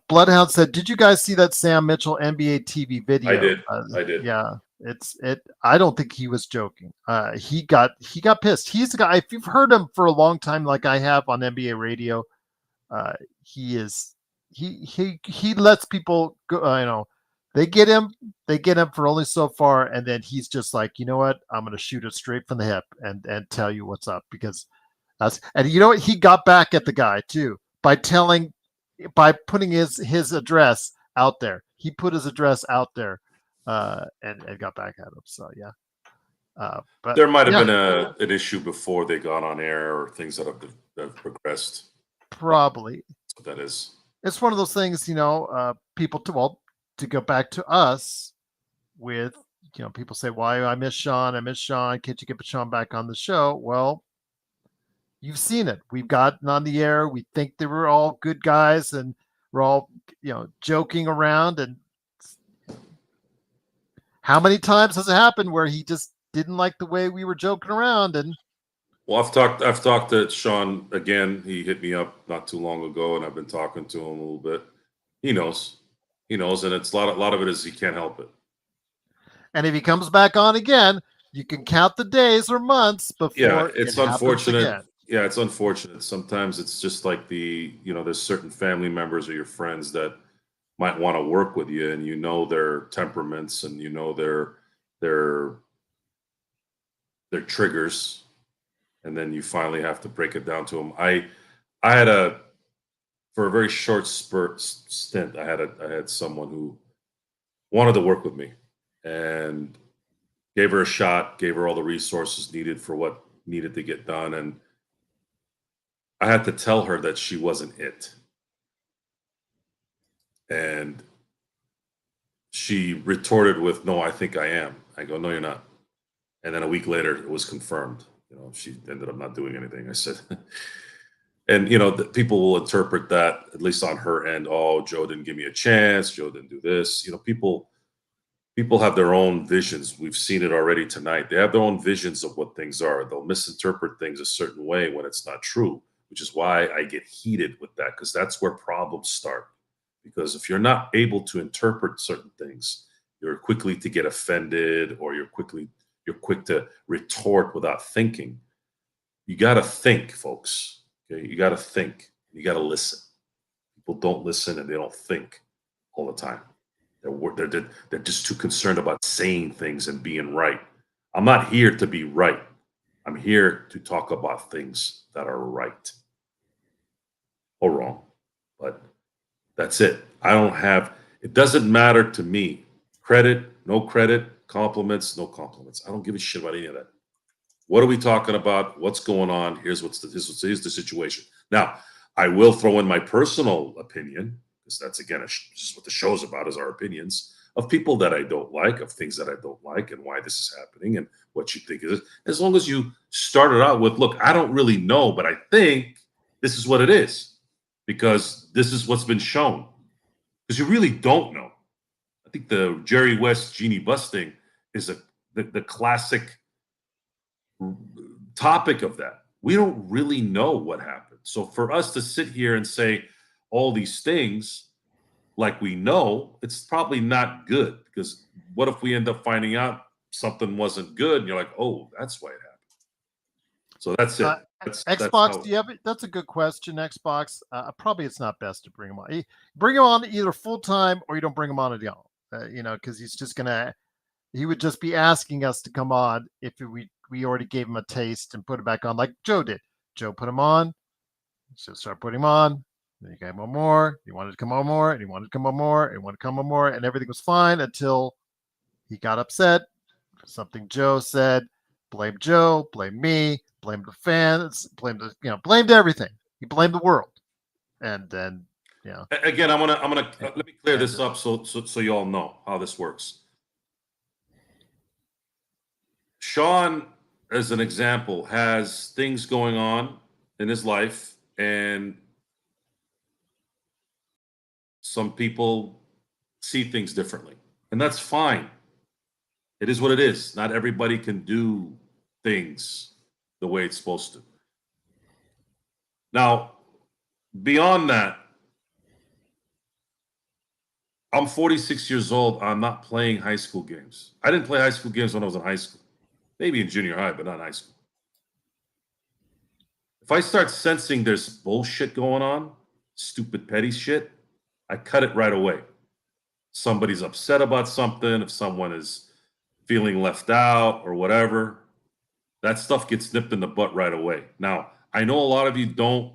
Bloodhound said, "Did you guys see that Sam Mitchell NBA TV video?" I did. Yeah, I don't think he was joking. He got pissed. He's a guy. If you've heard him for a long time, like I have on NBA radio, he lets people go. They get him for only so far, and then he's just like, you know what? I'm going to shoot it straight from the hip and tell you what's up because and you know what? He got back at the guy too by putting his address out there. He put his address out there and got back at him. So yeah. But there might have been an issue before they got on air or things that have progressed. Probably. That's what that is. It's one of those things, people to go back to us with, people say, why I miss Sean. Can't you get Sean back on the show? Well, you've seen it. We've gotten on the air. We think they were all good guys, and we're all joking around. And how many times has it happened where he just didn't like the way we were joking around? And Well, I've talked to Sean again. He hit me up not too long ago, and I've been talking to him a little bit. He knows. He knows, and it's a lot of it is he can't help it. if he comes back on again, you can count the days or months Yeah, before it's it happens unfortunate. again. Yeah, it's unfortunate. Sometimes it's just like there's certain family members or your friends that might want to work with you, and you know their temperaments, and you know their their triggers, and then you finally have to break it down to them. I had a for a very short stint. I had someone who wanted to work with me, and gave her a shot, gave her all the resources needed for what needed to get done, and I had to tell her that she wasn't it. And she retorted with, "No, I think I am." I go, "No, you're not." And then a week later, it was confirmed. She ended up not doing anything. I said, and people will interpret that, at least on her end. Oh, Joe didn't give me a chance. Joe didn't do this. People have their own visions. We've seen it already tonight. They have their own visions of what things are. They'll misinterpret things a certain way when it's not true, which is why I get heated with that, because that's where problems start. Because if you're not able to interpret certain things, you're quickly to get offended, or you're quick to retort without thinking. You got to think, folks. Okay, you got to think. You got to listen. People don't listen, and they don't think all the time. They're just too concerned about saying things and being right. I'm not here to be right. I'm here to talk about things that are right or wrong. But that's it. It doesn't matter to me. Credit, no credit, compliments, no compliments. I don't give a shit about any of that. What are we talking about? What's going on? Here's here's the situation. Now, I will throw in my personal opinion, because that's again just what the show's about, is our opinions of people that I don't like, of things that I don't like, and why this is happening, and what you think is it. As long as you start it out with, "Look, I don't really know, but I think this is what it is, because this is what's been shown." Because you really don't know. I think the Jerry West genie busting is the classic topic of that. We don't really know what happened. So for us to sit here and say all these things like we know, it's probably not good, because what if we end up finding out something wasn't good, and you're like, "Oh, that's why it happened." So that's it. That's Xbox, how. that's a good question. Xbox, probably it's not best to bring him on. Bring him on either full time, or you don't bring him on at all. Because he would just be asking us to come on if we already gave him a taste and put it back on, like Joe did. Joe put him on, so start putting him on. Then you gave him more. He wanted to come on more, and he wanted to come on more, and he wanted to come on more, and everything was fine until he got upset for something Joe said. Blamed Joe, blamed me, blamed the fans, blamed everything. He blamed the world, and then Again, I'm gonna let me clear this ended. up so you all know how this works. Sean, as an example, has things going on in his life, and some people see things differently, and that's fine. It is what it is. Not everybody can do things the way it's supposed to. Now, beyond that, I'm 46 years old. I'm not playing high school games. I didn't play high school games when I was in high school. Maybe in junior high, but not in high school. If I start sensing there's bullshit going on, stupid petty shit, I cut it right away. Somebody's upset about something, if someone is feeling left out or whatever, that stuff gets nipped in the butt right away. Now, I know a lot of you don't.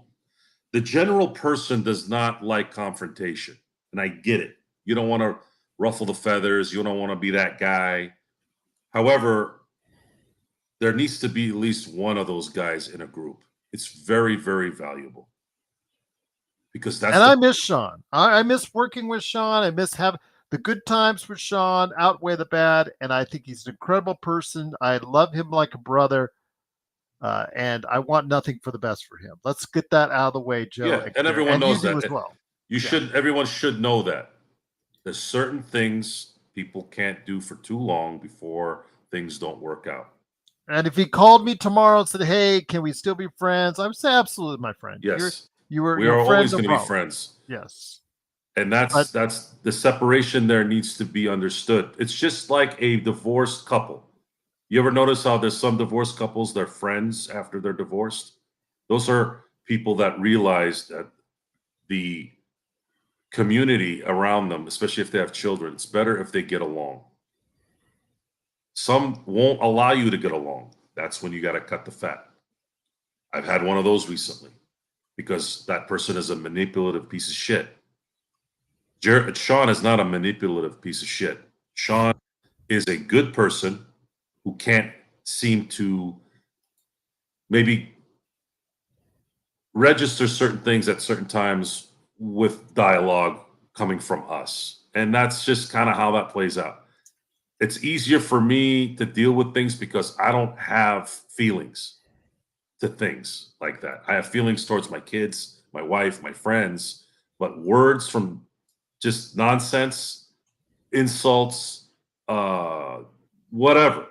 The general person does not like confrontation, and I get it. You don't want to ruffle the feathers, you don't want to be that guy. However, there needs to be at least one of those guys in a group. It's very, very valuable, because that's And the I miss Sean. I miss working with Sean. I miss having the good times with Sean outweigh the bad, and I think he's an incredible person. I love him like a brother. and I want nothing for the best for him. Let's get that out of the way, Joe. Yeah, and everyone and you knows do that. as well. Everyone should know that. There's certain things people can't do for too long before things don't work out. And if he called me tomorrow and said, "Hey, can we still be friends?" I would say, "Absolutely, my friend. Yes. You're We are friend, always no going to be problem." friends. Yes, And but that's the separation there needs to be understood. It's just like a divorced couple. You ever notice how there's some divorced couples, they're friends after they're divorced? Those are people that realize that the community around them, especially if they have children, it's better if they get along. Some won't allow you to get along. That's when you got to cut the fat. I've had one of those recently because that person is a manipulative piece of shit. Sean is not a manipulative piece of shit. Sean is a good person who can't seem to maybe register certain things at certain times with dialogue coming from us. And that's just kind of how that plays out. It's easier for me to deal with things because I don't have feelings to things like that. I have feelings towards my kids, my wife, my friends, but words from just nonsense, insults, whatever.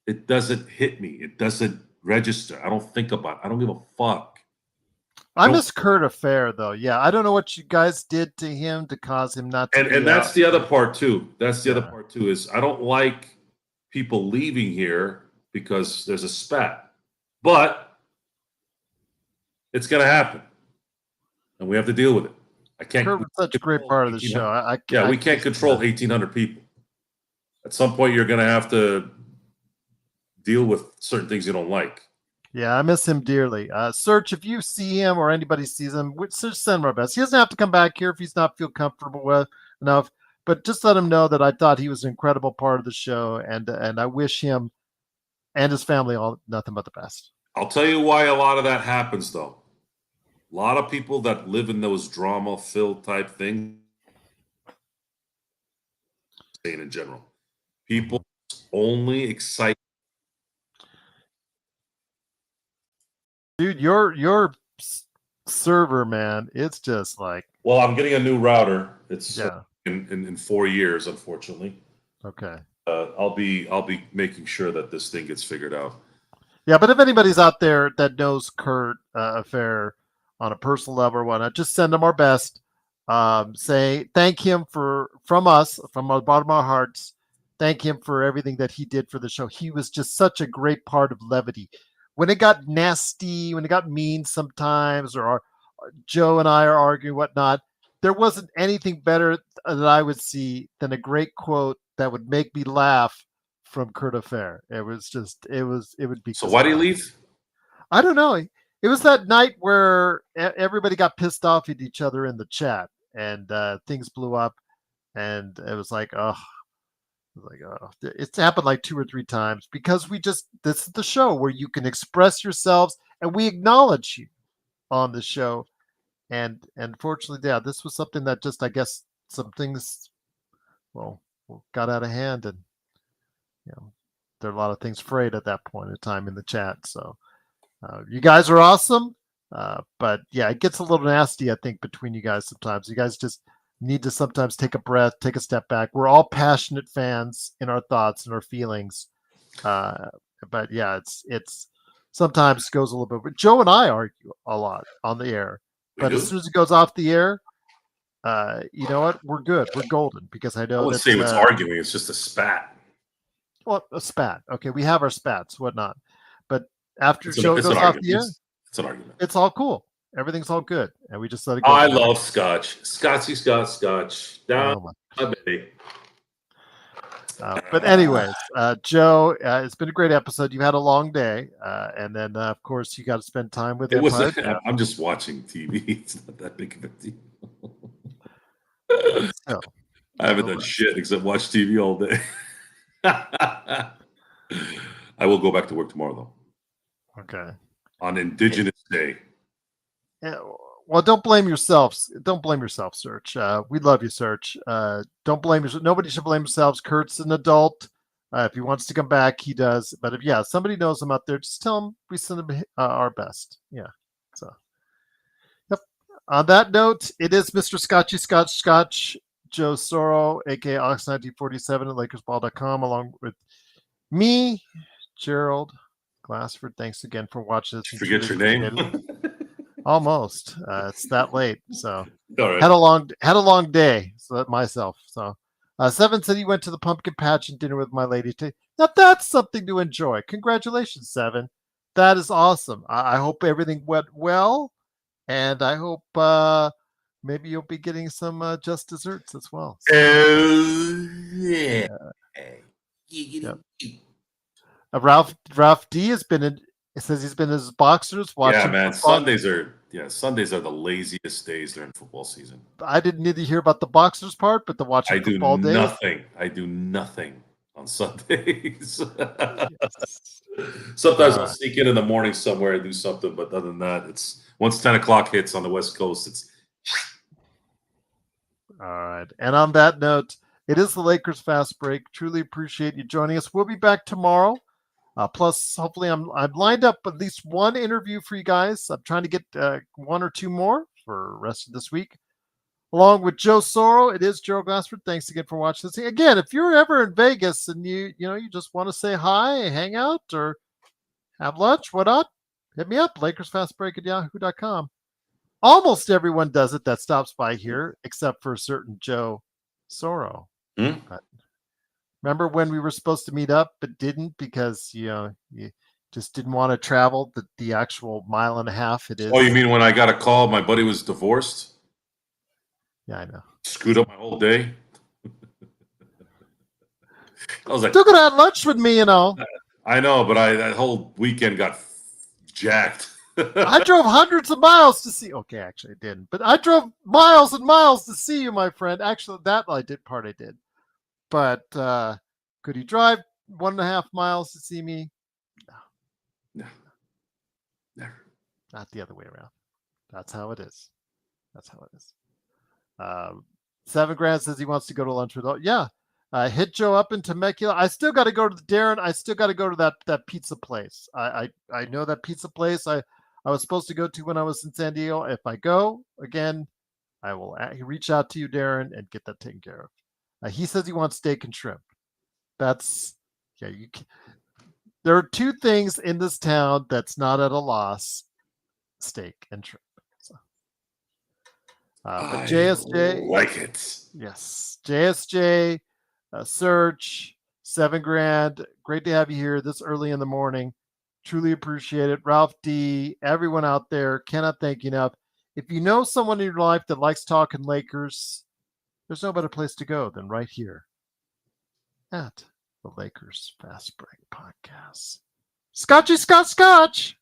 It doesn't hit me. It doesn't register. I don't think about it. I don't give a fuck. I miss Kurt Affair, though. Yeah, I don't know what you guys did to him to cause him not to. And that's the other part too. That's the other part too. Is I don't like people leaving here because there's a spat, but it's going to happen, and we have to deal with it. I can't. Kurt was such a great part of the show. We can't control 1,800 people. At some point, you're going to have to deal with certain things you don't like. Yeah, I miss him dearly. Search, if you see him or anybody sees him, just send him our best. He doesn't have to come back here if he's not feel comfortable with enough, but just let him know that I thought he was an incredible part of the show, and I wish him and his family all nothing but the best. I'll tell you why a lot of that happens, though. A lot of people that live in those drama-filled type things, in general, people only excite. Dude, your server, man, it's just like. Well, I'm getting a new router. It's in 4 years, unfortunately. Okay. I'll be making sure that this thing gets figured out. Yeah, but if anybody's out there that knows Kurt Affair on a personal level or whatnot, just send him our best. Say thank him from us, from the bottom of our hearts. Thank him for everything that he did for the show. He was just such a great part of levity. When it got nasty, when it got mean sometimes, or Joe and I are arguing, whatnot, there wasn't anything better that I would see than a great quote that would make me laugh from Kurt Affair. It would be. So why do you leave? I don't know. It was that night where everybody got pissed off at each other in the chat, and things blew up, and it was like, it's happened like 2 or 3 times because this is the show where you can express yourselves, and we acknowledge you on the show, and fortunately, yeah, this was something that just, I guess, some things, got out of hand, and there are a lot of things frayed at that point in time in the chat. So you guys are awesome, but yeah, it gets a little nasty, I think, between you guys sometimes. You guys just need to sometimes take a breath, take a step back. We're all passionate fans in our thoughts and our feelings, but yeah, it's sometimes goes a little bit. But Joe and I argue a lot on the air, but as soon as it goes off the air, you know what? We're good. We're golden because I know. I wouldn't say it's arguing. It's just a spat. Well, a spat. Okay, we have our spats, whatnot, but after the show goes off the air, it's an argument. It's all cool. Everything's all good, and we just let it go. I love scotch. Scotch. Down my baby. But anyways, Joe, it's been a great episode. You had a long day, and then of course you got to spend time with him. I'm just watching TV. It's not that big of a deal. I haven't done shit except watch TV all day. I will go back to work tomorrow, though. Okay. On Indigenous Day. Yeah, well, don't blame yourself. Don't blame yourself, Search. We love you, Search. Don't blame yourself. Nobody should blame themselves. Kurt's an adult. If he wants to come back, he does. But if somebody knows him out there, just tell him we send him our best. Yeah. So, yep. On that note, it is Mr. Scotch Joe Soro, aka Ox1947 at LakersBall.com, along with me, Gerald Glassford. Thanks again for watching this. Did you forget your name? Almost. It's that late. So All right. had a long day. So myself. So Seven said he went to the pumpkin patch and dinner with my lady too. Now that's something to enjoy. Congratulations, Seven. That is awesome. I hope everything went well, and I hope maybe you'll be getting some just desserts as well. So, yeah. yep. Ralph D has been in. It says he's been in his boxers watching. Yeah, man. football. Sundays are the laziest days during football season. I didn't need to hear about the boxers part, but the watching football days. I do nothing on Sundays. Yes. Sometimes I'll sneak in the morning somewhere and do something, but other than that, it's once 10 o'clock hits on the West Coast, it's all right. And on that note, it is the Lakers Fast Break. Truly appreciate you joining us. We'll be back tomorrow. Plus, hopefully, I've lined up at least one interview for you guys. I'm trying to get one or two more for the rest of this week. Along with Joe Soro, it is Gerald Glassford. Thanks again for watching this. Again, if you're ever in Vegas and you just want to say hi, hang out, or have lunch, whatnot, hit me up, LakersFastBreak@yahoo.com. Almost everyone does it that stops by here, except for a certain Joe Soro. Remember when we were supposed to meet up but didn't because you just didn't want to travel the actual mile and a half it is? Oh, you mean when I got a call, my buddy was divorced? Yeah, I know. Screwed up my whole day. I was like, still gonna have lunch with me, I know, but that whole weekend got jacked. I drove hundreds of miles to see. Okay, actually, I didn't, but I drove miles and miles to see you, my friend. Actually, that I did. But could you drive 1.5 miles to see me? No. Never. Not the other way around. That's how it is. Seven Grand says he wants to go to lunch with. Hit Joe up in Temecula. I still got to go to Darren. I still got to go to that pizza place. I know that pizza place. I was supposed to go to when I was in San Diego. If I go again, I will reach out to you, Darren, and get that taken care of. He says he wants steak and shrimp. There are two things in this town that's not at a loss: steak and shrimp. So, but JSJ, like it. Yes, JSJ, Serge, 7 Grand. Great to have you here this early in the morning. Truly appreciate it. Ralph D, everyone out there, cannot thank you enough. If you know someone in your life that likes talking Lakers, there's no better place to go than right here at the Lakers Fast Break Podcast. Scotchy Scotch!